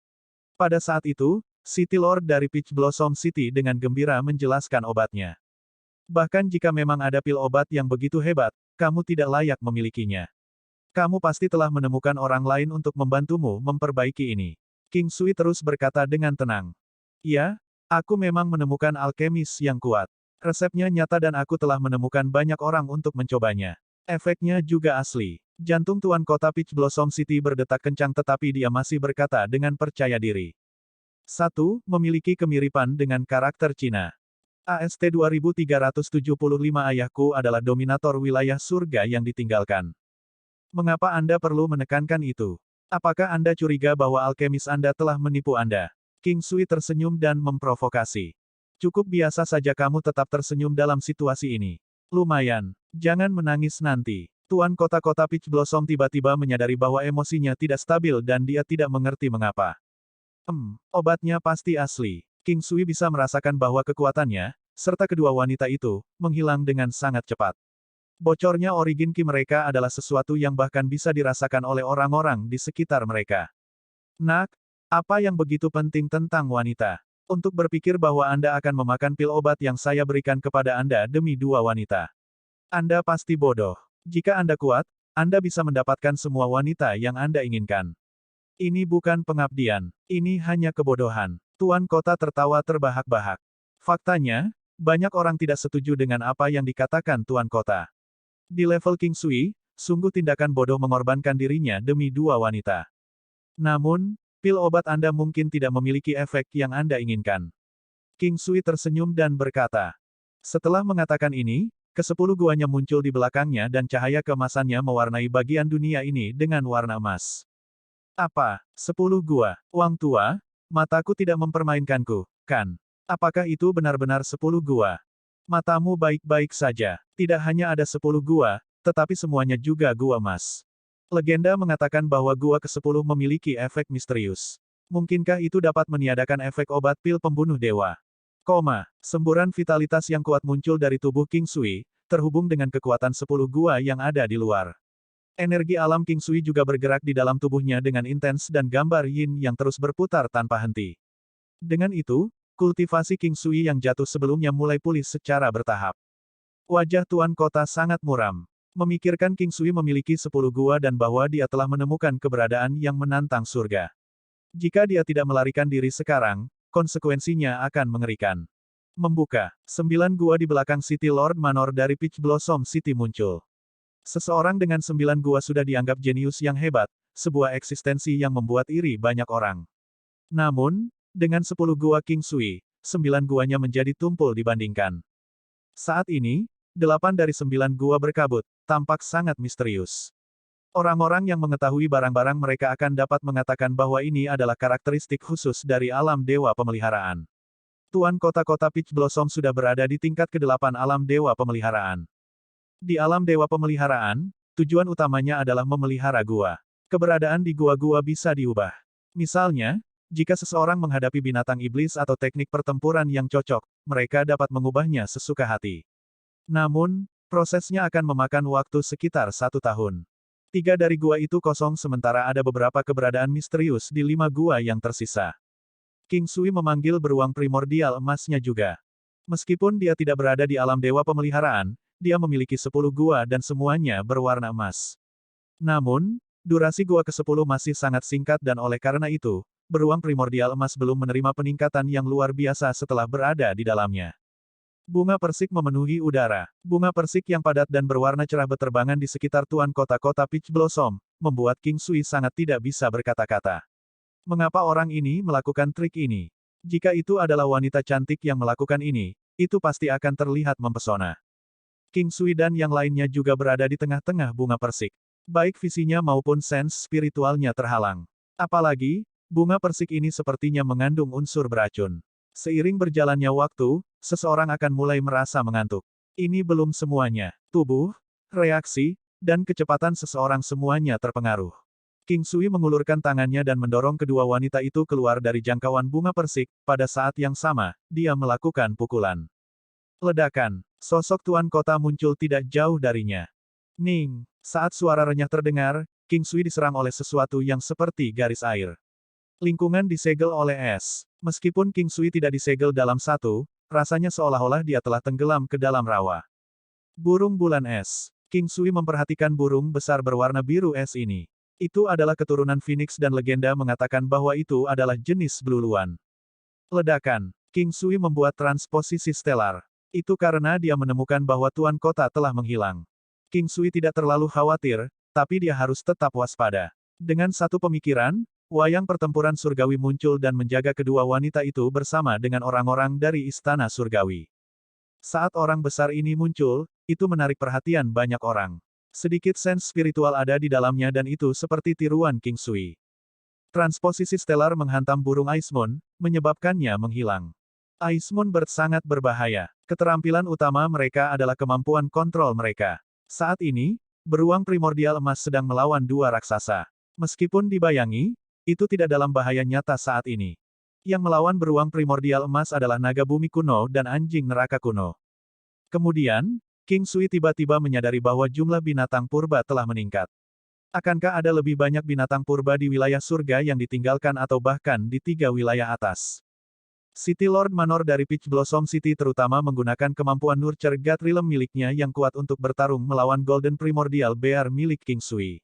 Pada saat itu, City Lord dari Peach Blossom City dengan gembira menjelaskan obatnya. Bahkan jika memang ada pil obat yang begitu hebat, kamu tidak layak memilikinya. Kamu pasti telah menemukan orang lain untuk membantumu memperbaiki ini. King Sui terus berkata dengan tenang. Ya, aku memang menemukan alkemis yang kuat. Resepnya nyata dan aku telah menemukan banyak orang untuk mencobanya. Efeknya juga asli. Jantung Tuan Kota Peach Blossom City berdetak kencang tetapi dia masih berkata dengan percaya diri. 1. Memiliki kemiripan dengan karakter Cina. AST 2375 Ayahku adalah dominator wilayah surga yang ditinggalkan. Mengapa Anda perlu menekankan itu? Apakah Anda curiga bahwa alkemis Anda telah menipu Anda? King Sui tersenyum dan memprovokasi. Cukup biasa saja kamu tetap tersenyum dalam situasi ini. Lumayan. Jangan menangis nanti. Tuan Kota-Kota Peach Blossom tiba-tiba menyadari bahwa emosinya tidak stabil dan dia tidak mengerti mengapa. Obatnya pasti asli. King Sui bisa merasakan bahwa kekuatannya, serta kedua wanita itu, menghilang dengan sangat cepat. Bocornya origin ki mereka adalah sesuatu yang bahkan bisa dirasakan oleh orang-orang di sekitar mereka. Nak, apa yang begitu penting tentang wanita? Untuk berpikir bahwa Anda akan memakan pil obat yang saya berikan kepada Anda demi dua wanita. Anda pasti bodoh. Jika Anda kuat, Anda bisa mendapatkan semua wanita yang Anda inginkan. Ini bukan pengabdian. Ini hanya kebodohan. Tuan Kota tertawa terbahak-bahak. Faktanya, banyak orang tidak setuju dengan apa yang dikatakan Tuan Kota. Di level King Sui, sungguh tindakan bodoh mengorbankan dirinya demi dua wanita. Namun, pil obat Anda mungkin tidak memiliki efek yang Anda inginkan. King Sui tersenyum dan berkata. Setelah mengatakan ini, ke-10 guanya muncul di belakangnya dan cahaya keemasannya mewarnai bagian dunia ini dengan warna emas. Apa? 10 gua? Uang tua? Mataku tidak mempermainkanku, kan? Apakah itu benar-benar 10 gua? Matamu baik-baik saja. Tidak hanya ada 10 gua, tetapi semuanya juga gua emas. Legenda mengatakan bahwa gua ke-10 memiliki efek misterius. Mungkinkah itu dapat meniadakan efek obat pil pembunuh dewa? Semburan vitalitas yang kuat muncul dari tubuh King Sui, terhubung dengan kekuatan 10 gua yang ada di luar. Energi alam King Sui juga bergerak di dalam tubuhnya dengan intens dan gambar yin yang terus berputar tanpa henti. Dengan itu, kultivasi King Sui yang jatuh sebelumnya mulai pulih secara bertahap. Wajah Tuan Kota sangat muram. Memikirkan King Sui memiliki 10 gua dan bahwa dia telah menemukan keberadaan yang menantang surga. Jika dia tidak melarikan diri sekarang, konsekuensinya akan mengerikan. Membuka. 9 gua di belakang City Lord Manor dari Peach Blossom City muncul. Seseorang dengan 9 gua sudah dianggap jenius yang hebat, sebuah eksistensi yang membuat iri banyak orang. Namun, dengan 10 gua King Sui, 9 guanya menjadi tumpul dibandingkan. Saat ini, 8 dari 9 gua berkabut, tampak sangat misterius. Orang-orang yang mengetahui barang-barang mereka akan dapat mengatakan bahwa ini adalah karakteristik khusus dari alam dewa pemeliharaan. Tuan Kota-Kota Peach Blossom sudah berada di tingkat ke-8 alam dewa pemeliharaan. Di alam dewa pemeliharaan, tujuan utamanya adalah memelihara gua. Keberadaan di gua-gua bisa diubah. Misalnya, jika seseorang menghadapi binatang iblis atau teknik pertempuran yang cocok, mereka dapat mengubahnya sesuka hati. Namun, prosesnya akan memakan waktu sekitar 1 tahun. 3 dari gua itu kosong sementara ada beberapa keberadaan misterius di 5 gua yang tersisa. King Sui memanggil beruang primordial emasnya juga. Meskipun dia tidak berada di alam dewa pemeliharaan, dia memiliki 10 gua dan semuanya berwarna emas. Namun, durasi gua ke-10 masih sangat singkat dan oleh karena itu, beruang primordial emas belum menerima peningkatan yang luar biasa setelah berada di dalamnya. Bunga persik memenuhi udara. Bunga persik yang padat dan berwarna cerah beterbangan di sekitar Tuan Kota-Kota Peach Blossom, membuat King Sui sangat tidak bisa berkata-kata. Mengapa orang ini melakukan trik ini? Jika itu adalah wanita cantik yang melakukan ini, itu pasti akan terlihat mempesona. King Sui dan yang lainnya juga berada di tengah-tengah bunga persik. Baik visinya maupun sense spiritualnya terhalang. Apalagi, bunga persik ini sepertinya mengandung unsur beracun. Seiring berjalannya waktu, seseorang akan mulai merasa mengantuk. Ini belum semuanya. Tubuh, reaksi, dan kecepatan seseorang semuanya terpengaruh. King Sui mengulurkan tangannya dan mendorong kedua wanita itu keluar dari jangkauan bunga persik. Pada saat yang sama, dia melakukan pukulan. Ledakan. Sosok Tuan Kota muncul tidak jauh darinya. Ning. Saat suara renyah terdengar, King Sui diserang oleh sesuatu yang seperti garis air. Lingkungan disegel oleh es. Meskipun King Sui tidak disegel dalam satu, rasanya seolah-olah dia telah tenggelam ke dalam rawa. Burung bulan es. King Sui memperhatikan burung besar berwarna biru es ini. Itu adalah keturunan Phoenix dan legenda mengatakan bahwa itu adalah jenis bluluan. Ledakan. King Sui membuat transposisi stelar. Itu karena dia menemukan bahwa Tuan Kota telah menghilang. King Sui tidak terlalu khawatir, tapi dia harus tetap waspada. Dengan satu pemikiran, wayang pertempuran surgawi muncul dan menjaga kedua wanita itu bersama dengan orang-orang dari Istana Surgawi. Saat orang besar ini muncul, itu menarik perhatian banyak orang. Sedikit sense spiritual ada di dalamnya dan itu seperti tiruan King Sui. Transposisi stelar menghantam burung Ice Moon, menyebabkannya menghilang. Ice Moon Bird sangat berbahaya. Keterampilan utama mereka adalah kemampuan kontrol mereka. Saat ini, beruang primordial emas sedang melawan dua raksasa. Meskipun dibayangi, itu tidak dalam bahaya nyata saat ini. Yang melawan beruang primordial emas adalah naga bumi kuno dan anjing neraka kuno. Kemudian, King Sui tiba-tiba menyadari bahwa jumlah binatang purba telah meningkat. Akankah ada lebih banyak binatang purba di wilayah surga yang ditinggalkan atau bahkan di 3 wilayah atas? City Lord Manor dari Peach Blossom City terutama menggunakan kemampuan Nurture God Realm miliknya yang kuat untuk bertarung melawan Golden Primordial Bear milik King Sui.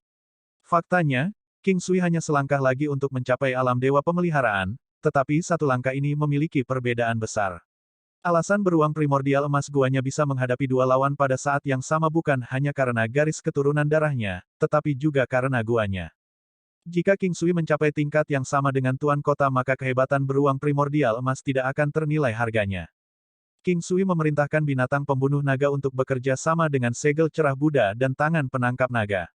Faktanya, King Sui hanya selangkah lagi untuk mencapai alam dewa pemeliharaan, tetapi satu langkah ini memiliki perbedaan besar. Alasan beruang primordial emas guanya bisa menghadapi dua lawan pada saat yang sama bukan hanya karena garis keturunan darahnya, tetapi juga karena guanya. Jika King Sui mencapai tingkat yang sama dengan Tuan Kota maka kehebatan beruang primordial emas tidak akan ternilai harganya. King Sui memerintahkan binatang pembunuh naga untuk bekerja sama dengan segel cerah Buddha dan tangan penangkap naga.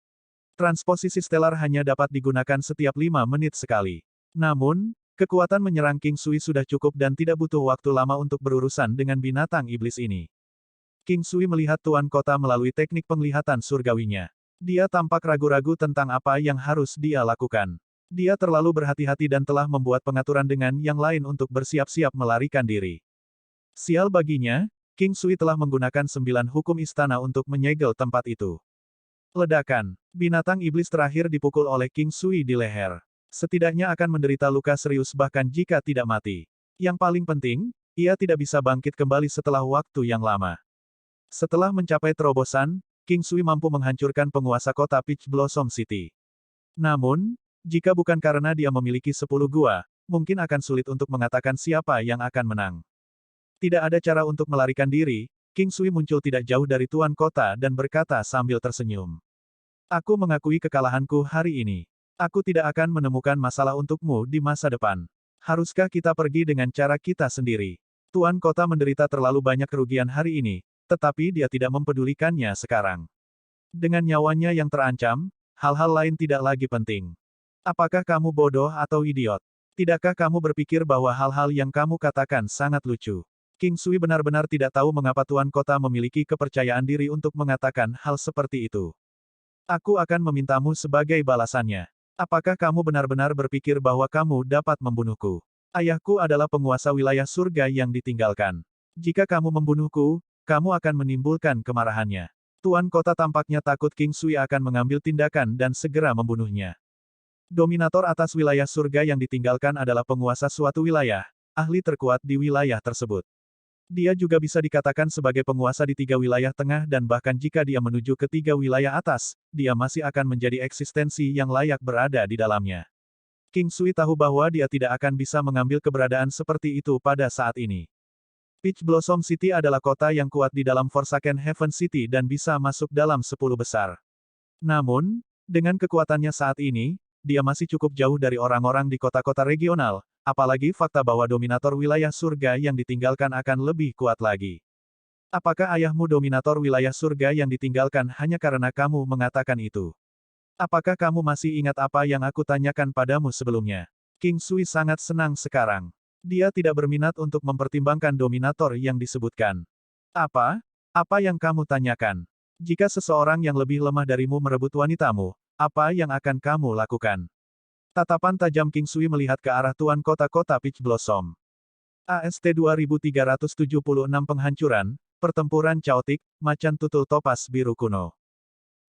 Transposisi stelar hanya dapat digunakan setiap 5 menit sekali. Namun, kekuatan menyerang King Sui sudah cukup dan tidak butuh waktu lama untuk berurusan dengan binatang iblis ini. King Sui melihat Tuan Kota melalui teknik penglihatan surgawinya. Dia tampak ragu-ragu tentang apa yang harus dia lakukan. Dia terlalu berhati-hati dan telah membuat pengaturan dengan yang lain untuk bersiap-siap melarikan diri. Sial baginya, King Sui telah menggunakan 9 hukum istana untuk menyegel tempat itu. Ledakan. Binatang iblis terakhir dipukul oleh King Sui di leher. Setidaknya akan menderita luka serius bahkan jika tidak mati. Yang paling penting, ia tidak bisa bangkit kembali setelah waktu yang lama. Setelah mencapai terobosan, King Sui mampu menghancurkan penguasa kota Peach Blossom City. Namun, jika bukan karena dia memiliki 10 gua, mungkin akan sulit untuk mengatakan siapa yang akan menang. Tidak ada cara untuk melarikan diri, King Sui muncul tidak jauh dari Tuan Kota dan berkata sambil tersenyum. Aku mengakui kekalahanku hari ini. Aku tidak akan menemukan masalah untukmu di masa depan. Haruskah kita pergi dengan cara kita sendiri? Tuan Kota menderita terlalu banyak kerugian hari ini, tetapi dia tidak mempedulikannya sekarang. Dengan nyawanya yang terancam, hal-hal lain tidak lagi penting. Apakah kamu bodoh atau idiot? Tidakkah kamu berpikir bahwa hal-hal yang kamu katakan sangat lucu? King Sui benar-benar tidak tahu mengapa Tuan Kota memiliki kepercayaan diri untuk mengatakan hal seperti itu. Aku akan memintamu sebagai balasannya. Apakah kamu benar-benar berpikir bahwa kamu dapat membunuhku? Ayahku adalah penguasa wilayah surga yang ditinggalkan. Jika kamu membunuhku, kamu akan menimbulkan kemarahannya. Tuan Kota tampaknya takut King Sui akan mengambil tindakan dan segera membunuhnya. Dominator atas wilayah surga yang ditinggalkan adalah penguasa suatu wilayah, ahli terkuat di wilayah tersebut. Dia juga bisa dikatakan sebagai penguasa di 3 wilayah tengah dan bahkan jika dia menuju ke 3 wilayah atas, dia masih akan menjadi eksistensi yang layak berada di dalamnya. King Sui tahu bahwa dia tidak akan bisa mengambil keberadaan seperti itu pada saat ini. Peach Blossom City adalah kota yang kuat di dalam Forsaken Heaven City dan bisa masuk dalam 10 besar. Namun, dengan kekuatannya saat ini, dia masih cukup jauh dari orang-orang di kota-kota regional, apalagi fakta bahwa dominator wilayah surga yang ditinggalkan akan lebih kuat lagi. Apakah ayahmu dominator wilayah surga yang ditinggalkan hanya karena kamu mengatakan itu? Apakah kamu masih ingat apa yang aku tanyakan padamu sebelumnya? King Sui sangat senang sekarang. Dia tidak berminat untuk mempertimbangkan dominator yang disebutkan. Apa? Apa yang kamu tanyakan? Jika seseorang yang lebih lemah darimu merebut wanitamu, apa yang akan kamu lakukan? Tatapan tajam King Sui melihat ke arah Tuan Kota-Kota Peach Blossom. AST 2376 Penghancuran, Pertempuran Chaotic, Macan Tutul Topas Biru Kuno.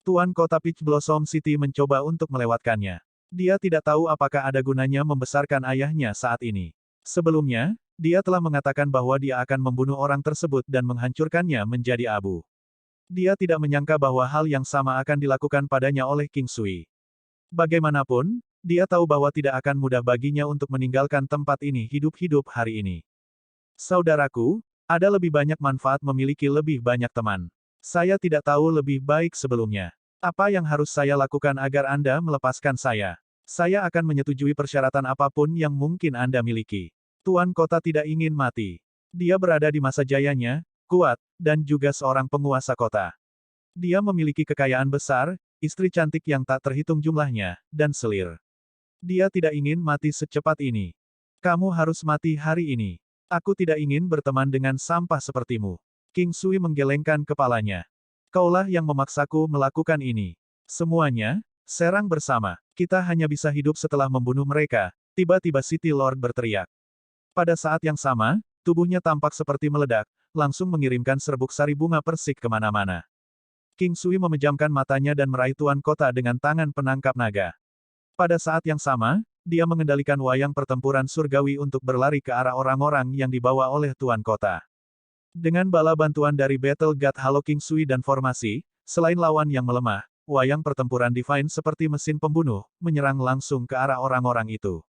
Tuan Kota Peach Blossom City mencoba untuk melewatkannya. Dia tidak tahu apakah ada gunanya membesarkan ayahnya saat ini. Sebelumnya, dia telah mengatakan bahwa dia akan membunuh orang tersebut dan menghancurkannya menjadi abu. Dia tidak menyangka bahwa hal yang sama akan dilakukan padanya oleh King Sui. Bagaimanapun, dia tahu bahwa tidak akan mudah baginya untuk meninggalkan tempat ini hidup-hidup hari ini. Saudaraku, ada lebih banyak manfaat memiliki lebih banyak teman. Saya tidak tahu lebih baik sebelumnya. Apa yang harus saya lakukan agar Anda melepaskan saya? Saya akan menyetujui persyaratan apapun yang mungkin Anda miliki. Tuan Kota tidak ingin mati. Dia berada di masa jayanya, kuat, dan juga seorang penguasa kota. Dia memiliki kekayaan besar, istri cantik yang tak terhitung jumlahnya, dan selir. Dia tidak ingin mati secepat ini. Kamu harus mati hari ini. Aku tidak ingin berteman dengan sampah sepertimu. King Sui menggelengkan kepalanya. Kaulah yang memaksaku melakukan ini. Semuanya, serang bersama. Kita hanya bisa hidup setelah membunuh mereka. Tiba-tiba City Lord berteriak. Pada saat yang sama, tubuhnya tampak seperti meledak, langsung mengirimkan serbuk sari bunga persik kemana-mana. King Sui memejamkan matanya dan meraih Tuan Kota dengan tangan penangkap naga. Pada saat yang sama, dia mengendalikan wayang pertempuran surgawi untuk berlari ke arah orang-orang yang dibawa oleh Tuan Kota. Dengan bala bantuan dari Battle God Halo King Sui dan formasi, selain lawan yang melemah, wayang pertempuran Divine seperti mesin pembunuh, menyerang langsung ke arah orang-orang itu.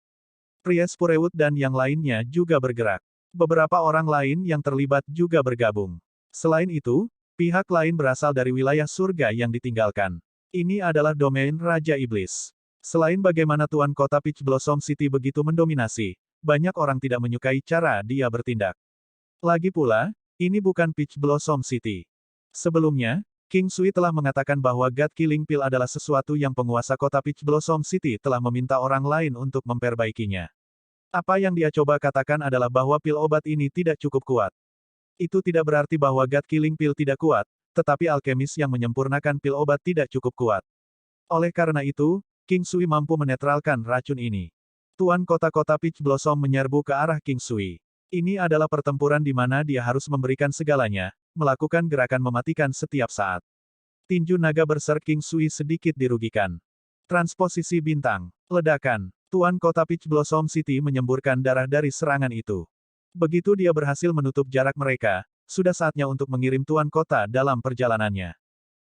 Priest Purewut dan yang lainnya juga bergerak. Beberapa orang lain yang terlibat juga bergabung. Selain itu, pihak lain berasal dari wilayah surga yang ditinggalkan. Ini adalah domain Raja Iblis. Selain bagaimana Tuan Kota Peach Blossom City begitu mendominasi, banyak orang tidak menyukai cara dia bertindak. Lagi pula, ini bukan Peach Blossom City. Sebelumnya, King Sui telah mengatakan bahwa God Killing Pill adalah sesuatu yang penguasa kota Peach Blossom City telah meminta orang lain untuk memperbaikinya. Apa yang dia coba katakan adalah bahwa pil obat ini tidak cukup kuat. Itu tidak berarti bahwa God Killing Pill tidak kuat, tetapi alkemis yang menyempurnakan pil obat tidak cukup kuat. Oleh karena itu, King Sui mampu menetralkan racun ini. Tuan kota-kota Peach Blossom menyerbu ke arah King Sui. Ini adalah pertempuran di mana dia harus memberikan segalanya, melakukan gerakan mematikan setiap saat. Tinju naga berserk King Sui sedikit dirugikan. Transposisi bintang. Ledakan. Tuan kota Peach Blossom City menyemburkan darah dari serangan itu. Begitu dia berhasil menutup jarak mereka, sudah saatnya untuk mengirim Tuan Kota dalam perjalanannya.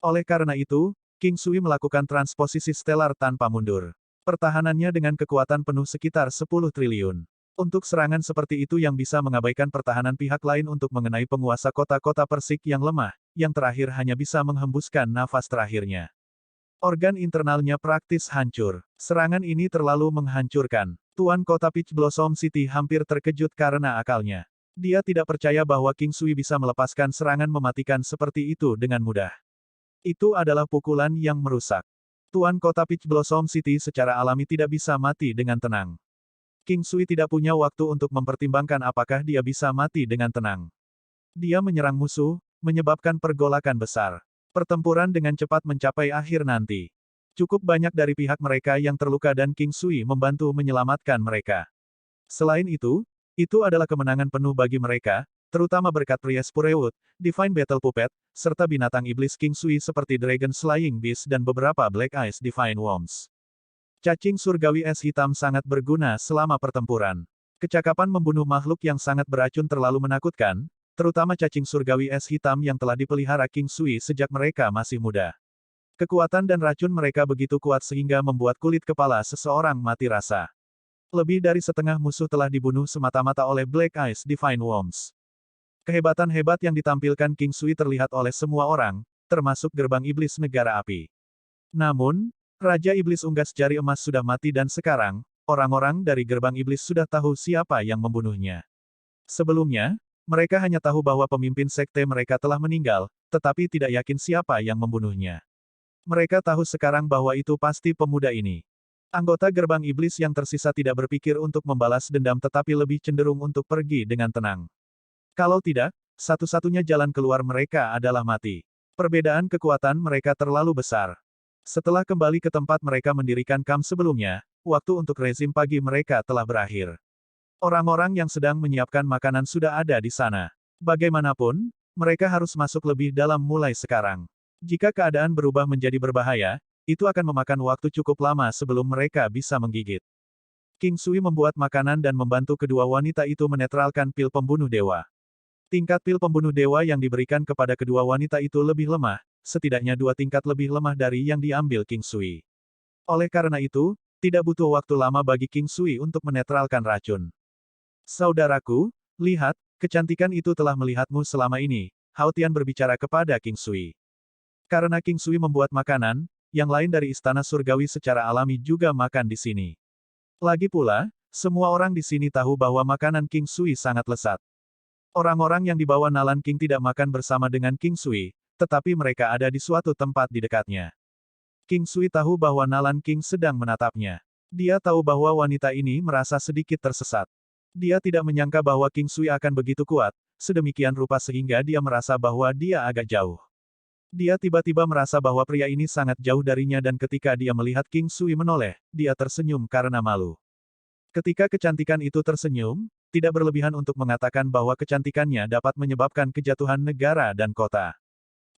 Oleh karena itu, King Sui melakukan transposisi stelar tanpa mundur. Pertahanannya dengan kekuatan penuh sekitar 10 triliun. Untuk serangan seperti itu yang bisa mengabaikan pertahanan pihak lain untuk mengenai penguasa kota-kota Persik yang lemah, yang terakhir hanya bisa menghembuskan nafas terakhirnya. Organ internalnya praktis hancur. Serangan ini terlalu menghancurkan. Tuan kota Peach Blossom City hampir terkejut karena akalnya. Dia tidak percaya bahwa King Sui bisa melepaskan serangan mematikan seperti itu dengan mudah. Itu adalah pukulan yang merusak. Tuan kota Peach Blossom City secara alami tidak bisa mati dengan tenang. King Sui tidak punya waktu untuk mempertimbangkan apakah dia bisa mati dengan tenang. Dia menyerang musuh, menyebabkan pergolakan besar. Pertempuran dengan cepat mencapai akhir nanti. Cukup banyak dari pihak mereka yang terluka dan King Sui membantu menyelamatkan mereka. Selain itu adalah kemenangan penuh bagi mereka, terutama berkat Priest Purewut, Divine Battle Puppet, serta binatang iblis King Sui seperti Dragon Slaying Beast dan beberapa Black Eyes Divine Worms. Cacing surgawi es hitam sangat berguna selama pertempuran. Kecakapan membunuh makhluk yang sangat beracun terlalu menakutkan, terutama cacing surgawi es hitam yang telah dipelihara King Sui sejak mereka masih muda. Kekuatan dan racun mereka begitu kuat sehingga membuat kulit kepala seseorang mati rasa. Lebih dari setengah musuh telah dibunuh semata-mata oleh Black Eyes Divine Worms. Kehebatan hebat yang ditampilkan King Sui terlihat oleh semua orang, termasuk gerbang iblis negara api. Namun, Raja Iblis Unggas Jari Emas sudah mati dan sekarang, orang-orang dari gerbang iblis sudah tahu siapa yang membunuhnya. Sebelumnya, mereka hanya tahu bahwa pemimpin sekte mereka telah meninggal, tetapi tidak yakin siapa yang membunuhnya. Mereka tahu sekarang bahwa itu pasti pemuda ini. Anggota gerbang iblis yang tersisa tidak berpikir untuk membalas dendam tetapi lebih cenderung untuk pergi dengan tenang. Kalau tidak, satu-satunya jalan keluar mereka adalah mati. Perbedaan kekuatan mereka terlalu besar. Setelah kembali ke tempat mereka mendirikan kamp sebelumnya, waktu untuk rezim pagi mereka telah berakhir. Orang-orang yang sedang menyiapkan makanan sudah ada di sana. Bagaimanapun, mereka harus masuk lebih dalam mulai sekarang. Jika keadaan berubah menjadi berbahaya, itu akan memakan waktu cukup lama sebelum mereka bisa menggigit. King Sui membuat makanan dan membantu kedua wanita itu menetralkan pil pembunuh dewa. Tingkat pil pembunuh dewa yang diberikan kepada kedua wanita itu lebih lemah, setidaknya 2 tingkat lebih lemah dari yang diambil King Sui. Oleh karena itu, tidak butuh waktu lama bagi King Sui untuk menetralkan racun. Saudaraku, lihat, kecantikan itu telah melihatmu selama ini, Hao Tian berbicara kepada King Sui. Karena King Sui membuat makanan, yang lain dari istana surgawi secara alami juga makan di sini. Lagi pula, semua orang di sini tahu bahwa makanan King Sui sangat lezat. Orang-orang yang dibawa Nalan King tidak makan bersama dengan King Sui, tetapi mereka ada di suatu tempat di dekatnya. King Sui tahu bahwa Nalan King sedang menatapnya. Dia tahu bahwa wanita ini merasa sedikit tersesat. Dia tidak menyangka bahwa King Sui akan begitu kuat, sedemikian rupa sehingga dia merasa bahwa dia agak jauh. Dia tiba-tiba merasa bahwa pria ini sangat jauh darinya dan ketika dia melihat King Sui menoleh, dia tersenyum karena malu. Ketika kecantikan itu tersenyum, tidak berlebihan untuk mengatakan bahwa kecantikannya dapat menyebabkan kejatuhan negara dan kota.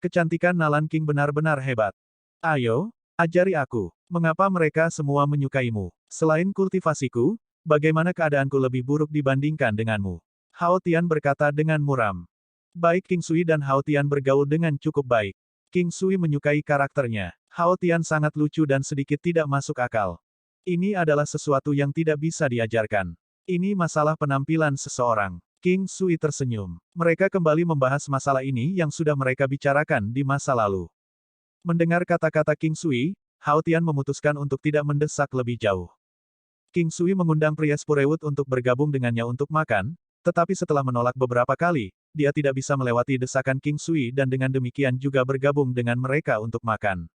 Kecantikan Nalan King benar-benar hebat. Ayo, ajari aku, mengapa mereka semua menyukaimu? Selain kultivasiku, bagaimana keadaanku lebih buruk dibandingkan denganmu? Hao Tian berkata dengan muram. Baik King Sui dan Hao Tian bergaul dengan cukup baik. King Sui menyukai karakternya. Hao Tian sangat lucu dan sedikit tidak masuk akal. Ini adalah sesuatu yang tidak bisa diajarkan. Ini masalah penampilan seseorang. King Sui tersenyum. Mereka kembali membahas masalah ini yang sudah mereka bicarakan di masa lalu. Mendengar kata-kata King Sui, Hao Tian memutuskan untuk tidak mendesak lebih jauh. King Sui mengundang pria Spurewut untuk bergabung dengannya untuk makan, tetapi setelah menolak beberapa kali, dia tidak bisa melewati desakan King Sui dan dengan demikian juga bergabung dengan mereka untuk makan.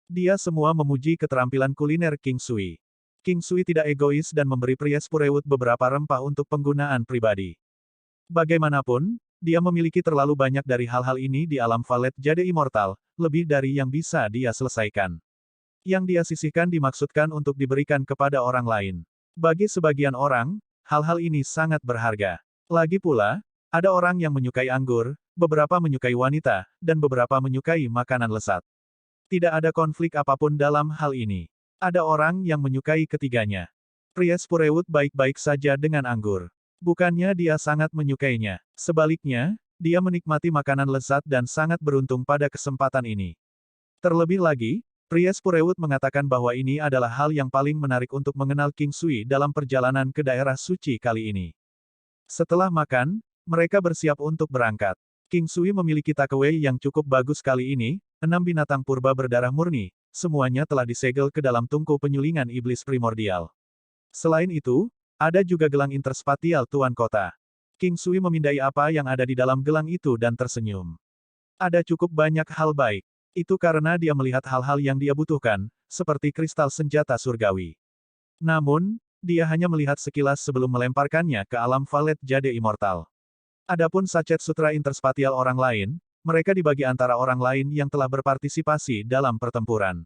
Dia semua memuji keterampilan kuliner King Sui. King Sui tidak egois dan memberi pria Spurewut beberapa rempah untuk penggunaan pribadi. Bagaimanapun, dia memiliki terlalu banyak dari hal-hal ini di alam Valet Jade Immortal, lebih dari yang bisa dia selesaikan. Yang dia sisihkan dimaksudkan untuk diberikan kepada orang lain. Bagi sebagian orang, hal-hal ini sangat berharga. Lagi pula, ada orang yang menyukai anggur, beberapa menyukai wanita, dan beberapa menyukai makanan lezat. Tidak ada konflik apapun dalam hal ini. Ada orang yang menyukai ketiganya. Pria Spurewut baik-baik saja dengan anggur. Bukannya dia sangat menyukainya. Sebaliknya, dia menikmati makanan lezat dan sangat beruntung pada kesempatan ini. Terlebih lagi, pria Spurewut mengatakan bahwa ini adalah hal yang paling menarik untuk mengenal King Sui dalam perjalanan ke daerah suci kali ini. Setelah makan, mereka bersiap untuk berangkat. King Sui memiliki takeaway yang cukup bagus kali ini, 6 binatang purba berdarah murni, semuanya telah disegel ke dalam tungku penyulingan iblis primordial. Selain itu, ada juga gelang interspatial Tuan Kota. King Sui memindai apa yang ada di dalam gelang itu dan tersenyum. Ada cukup banyak hal baik. Itu karena dia melihat hal-hal yang dia butuhkan, seperti kristal senjata surgawi. Namun, dia hanya melihat sekilas sebelum melemparkannya ke alam Valet Jade Immortal. Adapun sachet sutra interspatial orang lain, mereka dibagi antara orang lain yang telah berpartisipasi dalam pertempuran.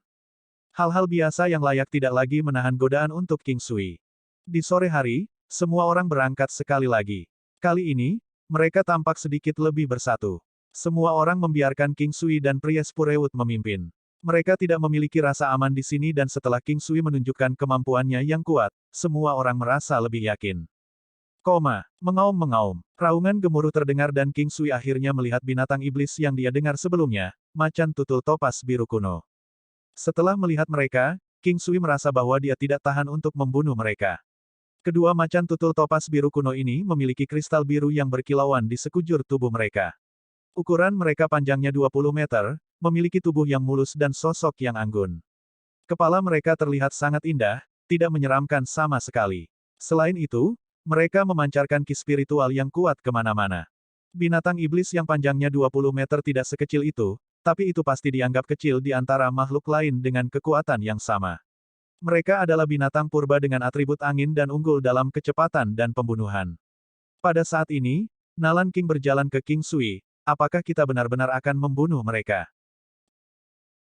Hal-hal biasa yang layak tidak lagi menahan godaan untuk King Sui. Di sore hari, semua orang berangkat sekali lagi. Kali ini, mereka tampak sedikit lebih bersatu. Semua orang membiarkan King Sui dan pria Spurewut memimpin. Mereka tidak memiliki rasa aman di sini dan setelah King Sui menunjukkan kemampuannya yang kuat, semua orang merasa lebih yakin. Mengaum-mengaum. Raungan gemuruh terdengar dan King Sui akhirnya melihat binatang iblis yang dia dengar sebelumnya, macan tutul topas biru kuno. Setelah melihat mereka, King Sui merasa bahwa dia tidak tahan untuk membunuh mereka. Kedua macan tutul topas biru kuno ini memiliki kristal biru yang berkilauan di sekujur tubuh mereka. Ukuran mereka panjangnya 20 meter, memiliki tubuh yang mulus dan sosok yang anggun. Kepala mereka terlihat sangat indah, tidak menyeramkan sama sekali. Selain itu, mereka memancarkan ki spiritual yang kuat kemana-mana. Binatang iblis yang panjangnya 20 meter tidak sekecil itu, tapi itu pasti dianggap kecil di antara makhluk lain dengan kekuatan yang sama. Mereka adalah binatang purba dengan atribut angin dan unggul dalam kecepatan dan pembunuhan. Pada saat ini, Nalan King berjalan ke King Sui, apakah kita benar-benar akan membunuh mereka?